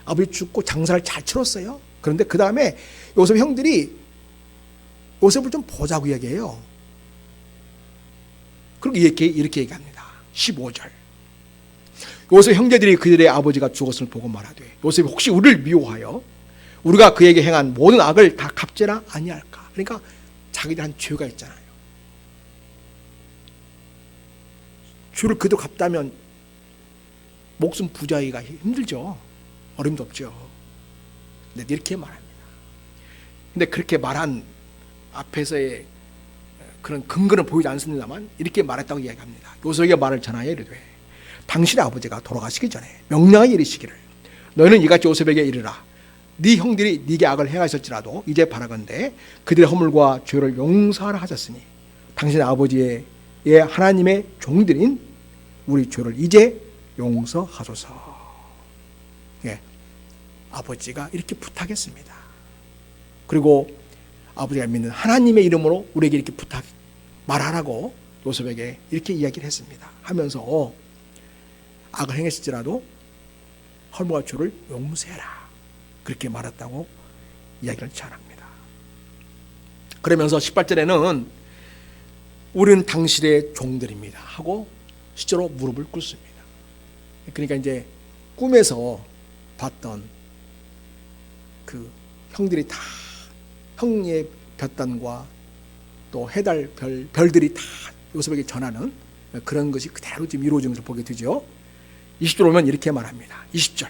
아버지 죽고 장사를 잘 치렀어요. 그런데 그 다음에 요셉 형들이 요셉을 좀 보자고 이야기해요. 그리고 이렇게 얘기합니다. 15절. 요셉 형제들이 그들의 아버지가 죽었음을 보고 말하되 요셉이 혹시 우리를 미워하여 우리가 그에게 행한 모든 악을 다 갚지나 아니할까? 그러니까 자기들 한 죄가 있잖아요. 죄를 그대로 갚다면 목숨 부자이가 힘들죠. 어림도 없죠. 근데 이렇게 말합니다. 근데 그렇게 말한 앞에서의 그런 근거는 보이지 않습니다만 이렇게 말했다고 이야기합니다. 요셉에게 말을 전하여 이르되 당신의 아버지가 돌아가시기 전에 명령하여 이르시기를 너희는 이같이 요셉에게 이르라 네 형들이 네게 악을 행하셨지라도 이제 바라건대 그들의 허물과 죄를 용서하라 하셨으니 당신의 아버지의 하나님의 종들인 우리 죄를 이제 용서하소서. 예, 아버지가 이렇게 부탁했습니다. 그리고 아버지가 믿는 하나님의 이름으로 우리에게 이렇게 말하라고 요셉에게 이렇게 이야기를 했습니다. 하면서 악을 행했을지라도 헐모와 죄를 용서해라. 그렇게 말했다고 이야기를 전합니다. 그러면서 18절에는 우리는 당신의 종들입니다 하고 실제로 무릎을 꿇습니다. 그러니까 이제 꿈에서 봤던 그 형들이 다 형의 볕단과 또 해달 별들이 다 요셉에게 전하는 그런 것이 그대로 지금 이루어지는 것을 보게 되죠. 20절 오면 이렇게 말합니다. 20절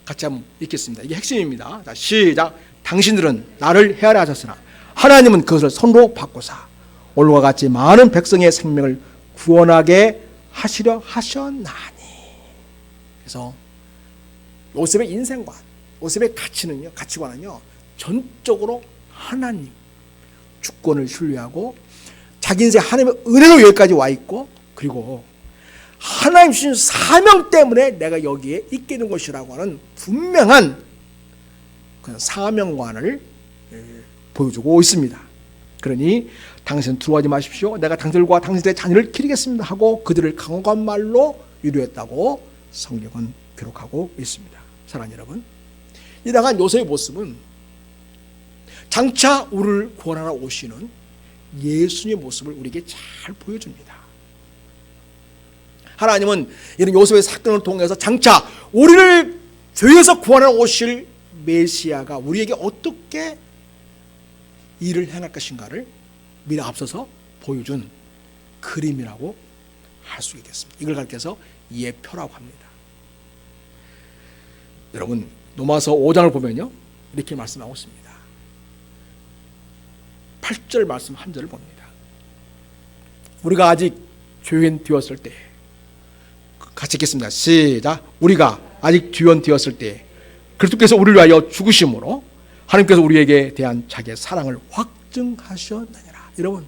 같이 한번 읽겠습니다. 이게 핵심입니다. 자, 시작. 당신들은 나를 헤아려 하셨으나 하나님은 그것을 손으로 바꾸사 오늘과 같이 많은 백성의 생명을 구원하게 하시려 하셨나니. 그래서 요셉의 인생관, 요셉의 가치관은요 전적으로 하나님 주권을 신뢰하고 자기 인생 하나님의 은혜로 여기까지 와 있고 그리고 하나님 주신 사명 때문에 내가 여기에 있게 된 것이라고 하는 분명한 그런 사명관을 보여주고 있습니다. 그러니 당신은 두려워하지 마십시오. 내가 당신들과 당신들의 자녀를 기리겠습니다 하고 그들을 강한 말로 위로했다고 성경은 기록하고 있습니다. 사랑하는 여러분, 이러한 요셉의 모습은 장차 우리를 구원하러 오시는 예수님의 모습을 우리에게 잘 보여줍니다. 하나님은 이런 요셉의 사건을 통해서 장차 우리를 죄에서 구원하러 오실 메시아가 우리에게 어떻게 일을 행할 것인가를 미리 앞서서 보여준 그림이라고 할 수 있겠습니다. 이걸 가르쳐서 예표라고 합니다. 여러분, 로마서 5장을 보면요 이렇게 말씀하고 있습니다. 8절 말씀 한 절을 봅니다. 우리가 아직 죄인 되었을 때, 같이 읽겠습니다. 시작. 우리가 아직 죄인 되었을 때 그리스도께서 우리를 위하여 죽으심으로 하나님께서 우리에게 대한 자기의 사랑을 확증하셨느니라. 여러분,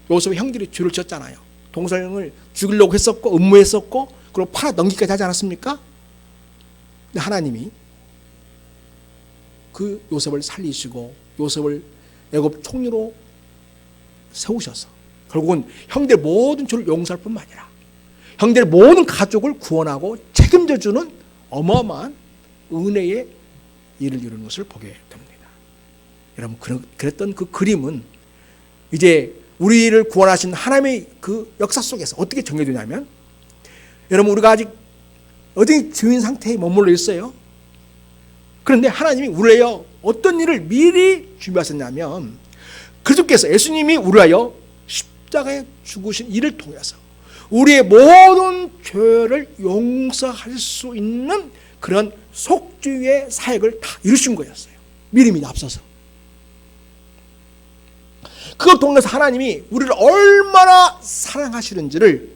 요셉의 형들이 죄를 지었잖아요. 동생을 죽이려고 했었고 음모했었고 그리고 팔아 넘기기까지 하지 않았습니까? 근데 하나님이 그 요셉을 살리시고 요셉을 애굽 총리로 세우셔서 결국은 형들 모든 죄를 용서할 뿐만 아니라 형들 모든 가족을 구원하고 책임져주는 어마어마한 은혜의 일을 이루는 것을 보게 됩니다. 여러분, 그랬던 그 그림은 이제 우리를 구원하신 하나님의 그 역사 속에서 어떻게 정해지냐면, 여러분, 우리가 아직 어디 죄인 상태에 머물러 있어요. 그런데 하나님이 우리를 위하여 어떤 일을 미리 준비하셨냐면, 그리스도께서 예수님이 우리를 위하여 십자가에 죽으신 일을 통해서 우리의 모든 죄를 용서할 수 있는 그런 속죄의 사역을 다 이루신 거였어요. 미리 앞서서. 그걸 통해서 하나님이 우리를 얼마나 사랑하시는지를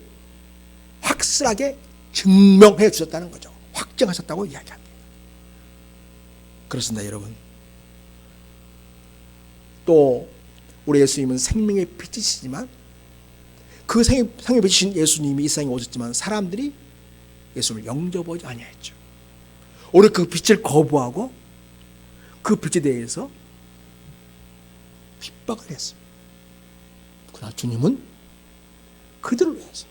확실하게 증명해 주셨다는 거죠. 확증하셨다고 이야기합니다. 그렇습니다, 여러분. 또 우리 예수님은 생명의 빛이시지만 그 생명의 빛이신 예수님이 이 세상에 오셨지만 사람들이 예수님을 영접하지 아니했죠. 오히려 그 빛을 거부하고 그 빛에 대해서 핍박을 했습니다. 그러나 주님은 그들을 위해서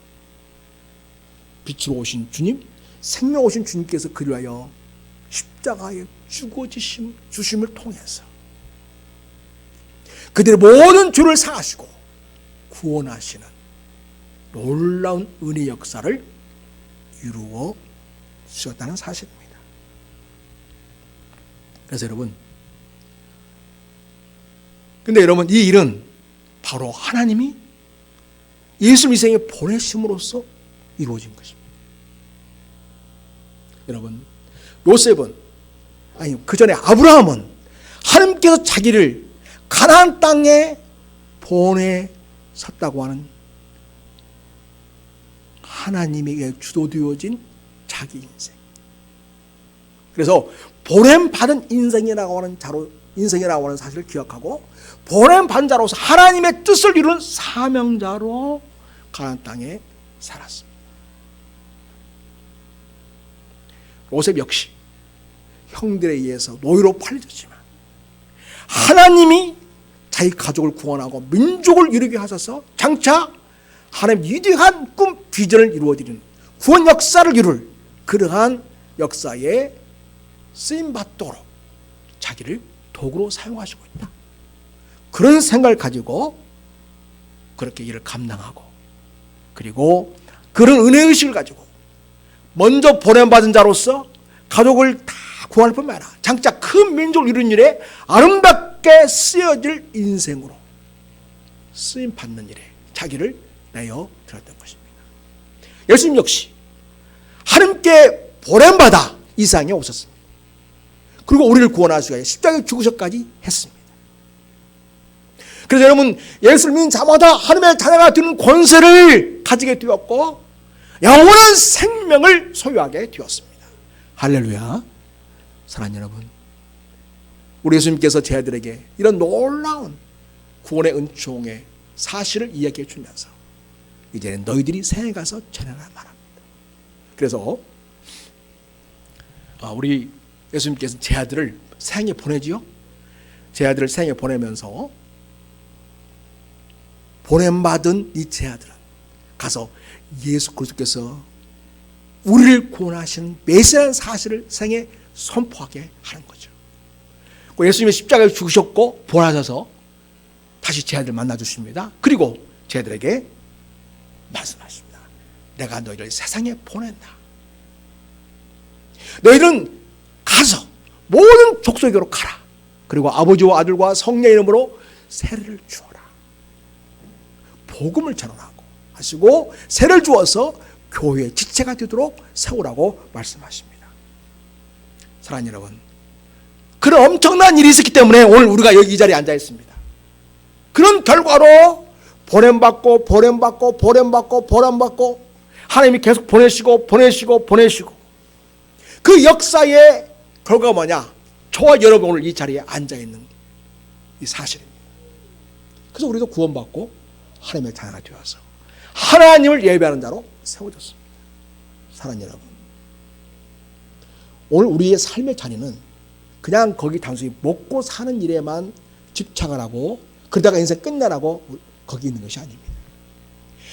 빛으로 오신 주님, 생명 오신 주님께서 그를 위하여 십자가에 주심을 통해서 그들의 모든 죄를 사하시고 구원하시는 놀라운 은혜 역사를 이루어 주셨다는 사실입니다. 그래서 여러분, 근데 여러분, 이 일은 바로 하나님이 예수 이 생에 보내심으로써 이루어진 것입니다. 여러분, 요셉은, 아니 그 전에 아브라함은 하나님께서 자기를 가나안 땅에 보내셨다고 하는 하나님에게 주도되어진 자기 인생. 그래서 보냄받은 인생이라고 하는 사실을 기억하고 보냄받은 자로서 하나님의 뜻을 이루는 사명자로 가나안 땅에 살았습니다. 요셉 역시 형들에 의해서 노예로 팔려졌지만 하나님이 자기 가족을 구원하고 민족을 이루게 하셔서 장차 하나님 위대한 꿈 비전을 이루어드리는 구원 역사를 이룰 그러한 역사에 쓰임받도록 자기를 도구로 사용하시고 있다. 그런 생각을 가지고 그렇게 일을 감당하고, 그리고 그런 은혜의식을 가지고 먼저 보냄받은 자로서 가족을 다 구원할 뿐만 아니라 장차 큰 민족을 이루는 일에 아름답게 쓰여질 인생으로 쓰임받는 일에 자기를 내어 드렸던 것입니다. 예수님 역시 하나님께 보냄받아 이 세상에 오셨습니다. 그리고 우리를 구원하시기 위해 십자가에 죽으셔까지 했습니다. 그래서 여러분, 예수를 믿는 자마다 하나님의 자녀가 되는 권세를 가지게 되었고 영원한 생명을 소유하게 되었습니다. 할렐루야. 사랑하는 여러분, 우리 예수님께서 제 아들에게 이런 놀라운 구원의 은총의 사실을 이야기해 주면서 이제는 너희들이 세상에 가서 전하라 말합니다. 그래서 우리 예수님께서 제 아들을 세상에 보내지요. 제 아들을 세상에 보내면서 보냄받은 이 제 아들은 가서 예수 그리스도께서 우리를 구원하시는 메시아라는 사실을 세상에 선포하게 하는 거죠. 예수님이 십자가에 죽으셨고 부활하셔서 다시 제 아들 만나주십니다. 그리고 제 아들에게 말씀하십니다. 내가 너희를 세상에 보낸다. 너희는 가서 모든 족속에게로 가라. 그리고 아버지와 아들과 성령의 이름으로 세례를 주어라. 복음을 전하라고 하시고 세례를 주어서 교회의 지체가 되도록 세우라고 말씀하십니다. 사랑하는 여러분, 그런 엄청난 일이 있었기 때문에 오늘 우리가 여기 이 자리에 앉아 있습니다. 그런 결과로 보냄받고 하나님이 계속 보내시고 그 역사의 결과가 뭐냐? 저와 여러분 오늘 이 자리에 앉아 있는 이 사실입니다. 그래서 우리도 구원받고 하나님의 자녀가 되어서 하나님을 예배하는 자로 세워졌습니다. 사랑하는 여러분, 오늘 우리의 삶의 자리는 그냥 거기 단순히 먹고 사는 일에만 집착을 하고 그러다가 인생 끝나라고 거기 있는 것이 아닙니다.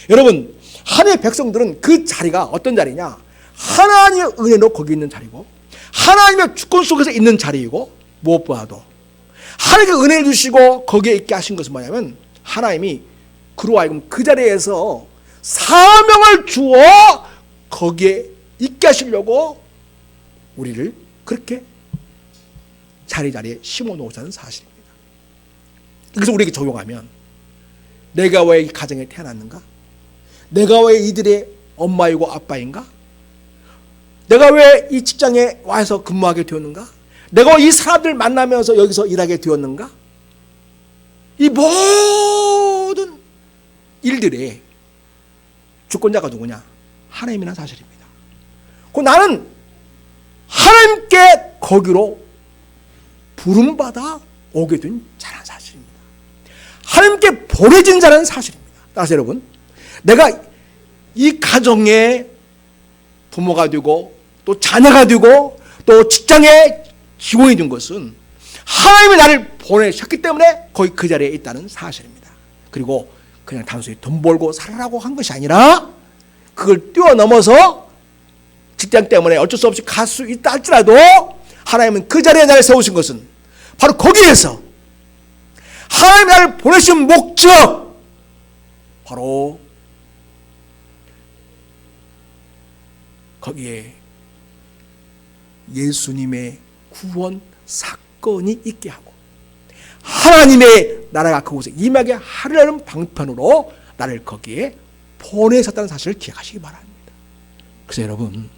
여러분, 하나님의 백성들은 그 자리가 어떤 자리냐? 하나님의 은혜로 거기 있는 자리고 하나님의 주권 속에서 있는 자리이고, 무엇보다도 하나님께 은혜를 주시고 거기에 있게 하신 것은 뭐냐면 하나님이 그로 하여금 그 자리에서 사명을 주어 거기에 있게 하시려고 우리를 그렇게 자리자리에 심어 놓으시는 사실입니다. 그래서 우리에게 적용하면 내가 왜 이 가정에 태어났는가? 내가 왜 이들의 엄마이고 아빠인가? 내가 왜 이 직장에 와서 근무하게 되었는가? 내가 이 사람들 만나면서 여기서 일하게 되었는가? 이 모든 일들의 주권자가 누구냐? 하나님이라는 사실입니다. 나는 하나님께 거기로 부름받아 오게 된 자라는 사실입니다. 하나님께 보내진 자라는 사실입니다. 따라서 여러분, 내가 이 가정의 부모가 되고 또 자녀가 되고 또 직장의 직원이 된 것은 하나님이 나를 보내셨기 때문에 거기 그 자리에 있다는 사실입니다. 그리고 그냥 단순히 돈 벌고 살아라고 한 것이 아니라 그걸 뛰어넘어서 직장 때문에 어쩔 수 없이 갈 수 있다 할지라도 하나님은 그 자리에 나를 세우신 것은 바로 거기에서 하나님이 나를 보내신 목적, 바로 거기에 예수님의 구원 사건이 있게 하고 하나님의 나라가 그곳에 임하게 하려는 방편으로 나를 거기에 보내셨다는 사실을 기억하시기 바랍니다. 그래서 여러분,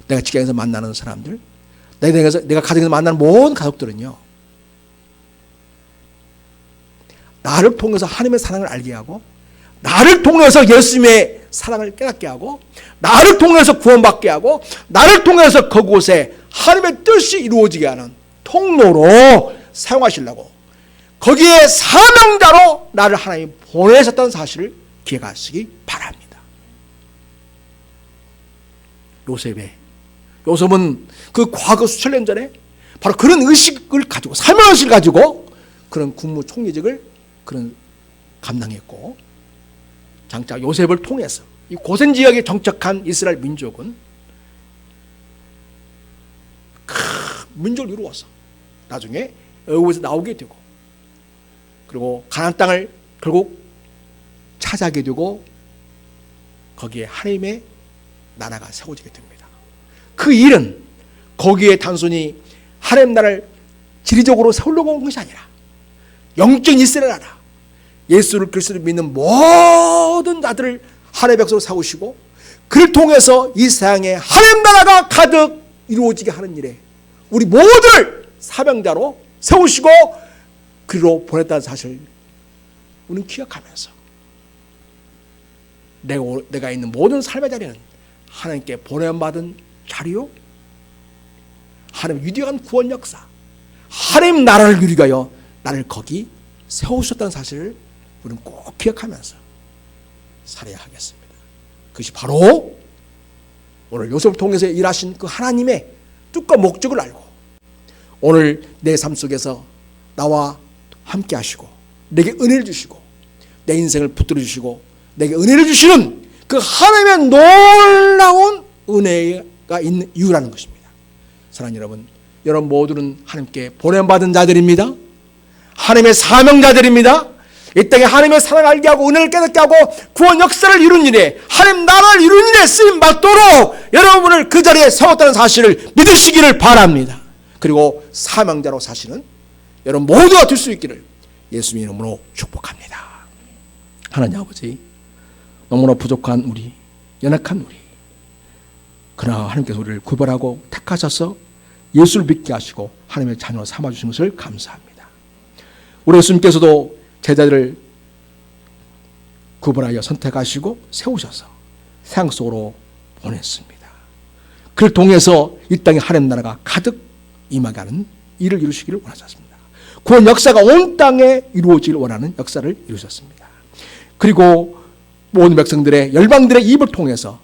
내가 직장에서 만나는 사람들, 내가 가정에서 만나는 모든 가족들은요, 나를 통해서 하나님의 사랑을 알게 하고, 나를 통해서 예수님의 사랑을 깨닫게 하고, 나를 통해서 구원받게 하고, 나를 통해서 그곳에 하나님의 뜻이 이루어지게 하는 통로로 사용하시려고 거기에 사명자로 나를 하나님이 보내셨다는 사실을 기억하시기 바랍니다. 요셉은 그 과거 수천 년 전에 바로 그런 의식을 가지고, 사명의식을 가지고 그런 국무총리직을 그런 감당했고, 장차 요셉을 통해서 이 고센 지역에 정착한 이스라엘 민족은 큰 민족을 이루어서 나중에 애굽에서 나오게 되고, 그리고 가나안 땅을 결국 차지하게 되고 거기에 하나님의 나라가 세워지게 됩니다. 그 일은 거기에 단순히 하나님 나라를 지리적으로 세우려고 온 것이 아니라 영적인 이스라엘 나라, 예수를 그리스도를 믿는 모든 자들을 하나님의 백성으로 세우시고 그를 통해서 이 세상에 하나님 나라가 가득 이루어지게 하는 일에 우리 모두를 사명자로 세우시고 그리로 보냈다는 사실을 우리는 기억하면서 내가 있는 모든 삶의 자리는 하나님께 보냄받은 자리요, 하나님 위대한 구원 역사, 하나님 나라를 누리게 하여 나를 거기 세우셨다는 사실을 우리는 꼭 기억하면서 살아야 하겠습니다. 그것이 바로 오늘 요셉을 통해서 일하신 그 하나님의 뜻과 목적을 알고 오늘 내 삶 속에서 나와 함께 하시고 내게 은혜를 주시고 내 인생을 붙들어 주시고 내게 은혜를 주시는 그 하나님의 놀라운 은혜가 있는 이유라는 것입니다. 사랑하는 여러분, 여러분 모두는 하나님께 보냄받은 자들입니다. 하나님의 사명자들입니다. 이 땅에 하나님의 사랑을 알게 하고 은혜를 깨닫게 하고 구원 역사를 이룬 일에, 하나님 나라를 이룬 일에 쓰임받도록 여러분을 그 자리에 세웠다는 사실을 믿으시기를 바랍니다. 그리고 사명자로 사시는 여러분 모두가 될 수 있기를 예수님의 이름으로 축복합니다. 하나님 아버지, 너무나 부족한 우리, 연약한 우리, 그러나 하나님께서 우리를 구별하고 택하셔서 예수를 믿게 하시고 하나님의 자녀로 삼아주신 것을 감사합니다. 우리 예수님께서도 제자들을 구별하여 선택하시고 세우셔서 세상 속으로 보냈습니다. 그를 통해서 이 땅에 하나님 나라가 가득 임하게 하는 일을 이루시기를 원하셨습니다. 구원 역사가 온 땅에 이루어지길 원하는 역사를 이루셨습니다. 그리고 모든 백성들의 열방들의 입을 통해서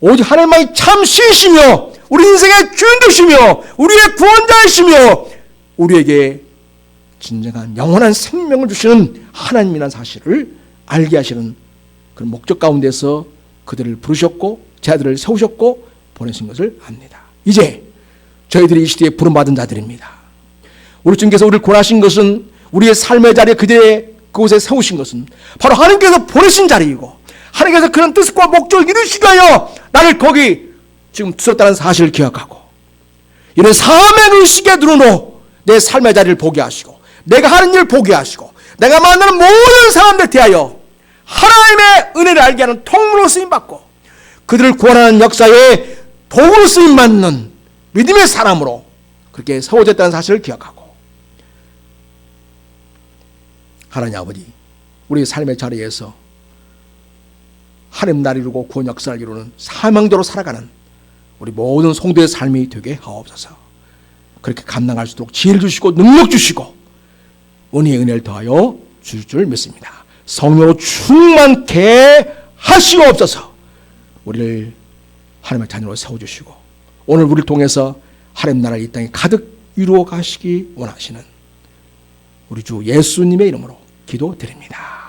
오직 하나님만이 참 신이시며 우리 인생의 주인 되시며 우리의 구원자이시며 우리에게 진정한 영원한 생명을 주시는 하나님이라는 사실을 알게 하시는 그런 목적 가운데서 그들을 부르셨고 제자들을 세우셨고 보내신 것을 압니다. 이제 저희들이 이 시대에 부름받은 자들입니다. 우리 주님께서 우리를 권하신 것은, 우리의 삶의 자리에 그곳에 세우신 것은 바로 하나님께서 보내신 자리이고 하나님께서 그런 뜻과 목적을 이루시게 하여 나를 거기 지금 두셨다는 사실을 기억하고 이런 사명의식의 눈으로 내 삶의 자리를 보게 하시고 내가 하는 일을 보게 하시고 내가 만나는 모든 사람들 대하여 하나님의 은혜를 알게 하는 통로로 쓰임받고 그들을 구원하는 역사에 도구로 쓰임받는 믿음의 사람으로 그렇게 세워졌다는 사실을 기억하고 하나님 아버지, 우리 삶의 자리에서 하나님 나라를 이루고 구원 역사를 이루는 사명대로 살아가는 우리 모든 성도의 삶이 되게 하옵소서. 그렇게 감당할 수 있도록 지혜를 주시고 능력 주시고 은혜의 은혜를 더하여 주실 줄 믿습니다. 성령으로 충만케 하시옵소서. 우리를 하나님의 자녀로 세워주시고 오늘 우리를 통해서 하나님 나라를 이 땅에 가득 이루어 가시기 원하시는 우리 주 예수님의 이름으로 기도드립니다.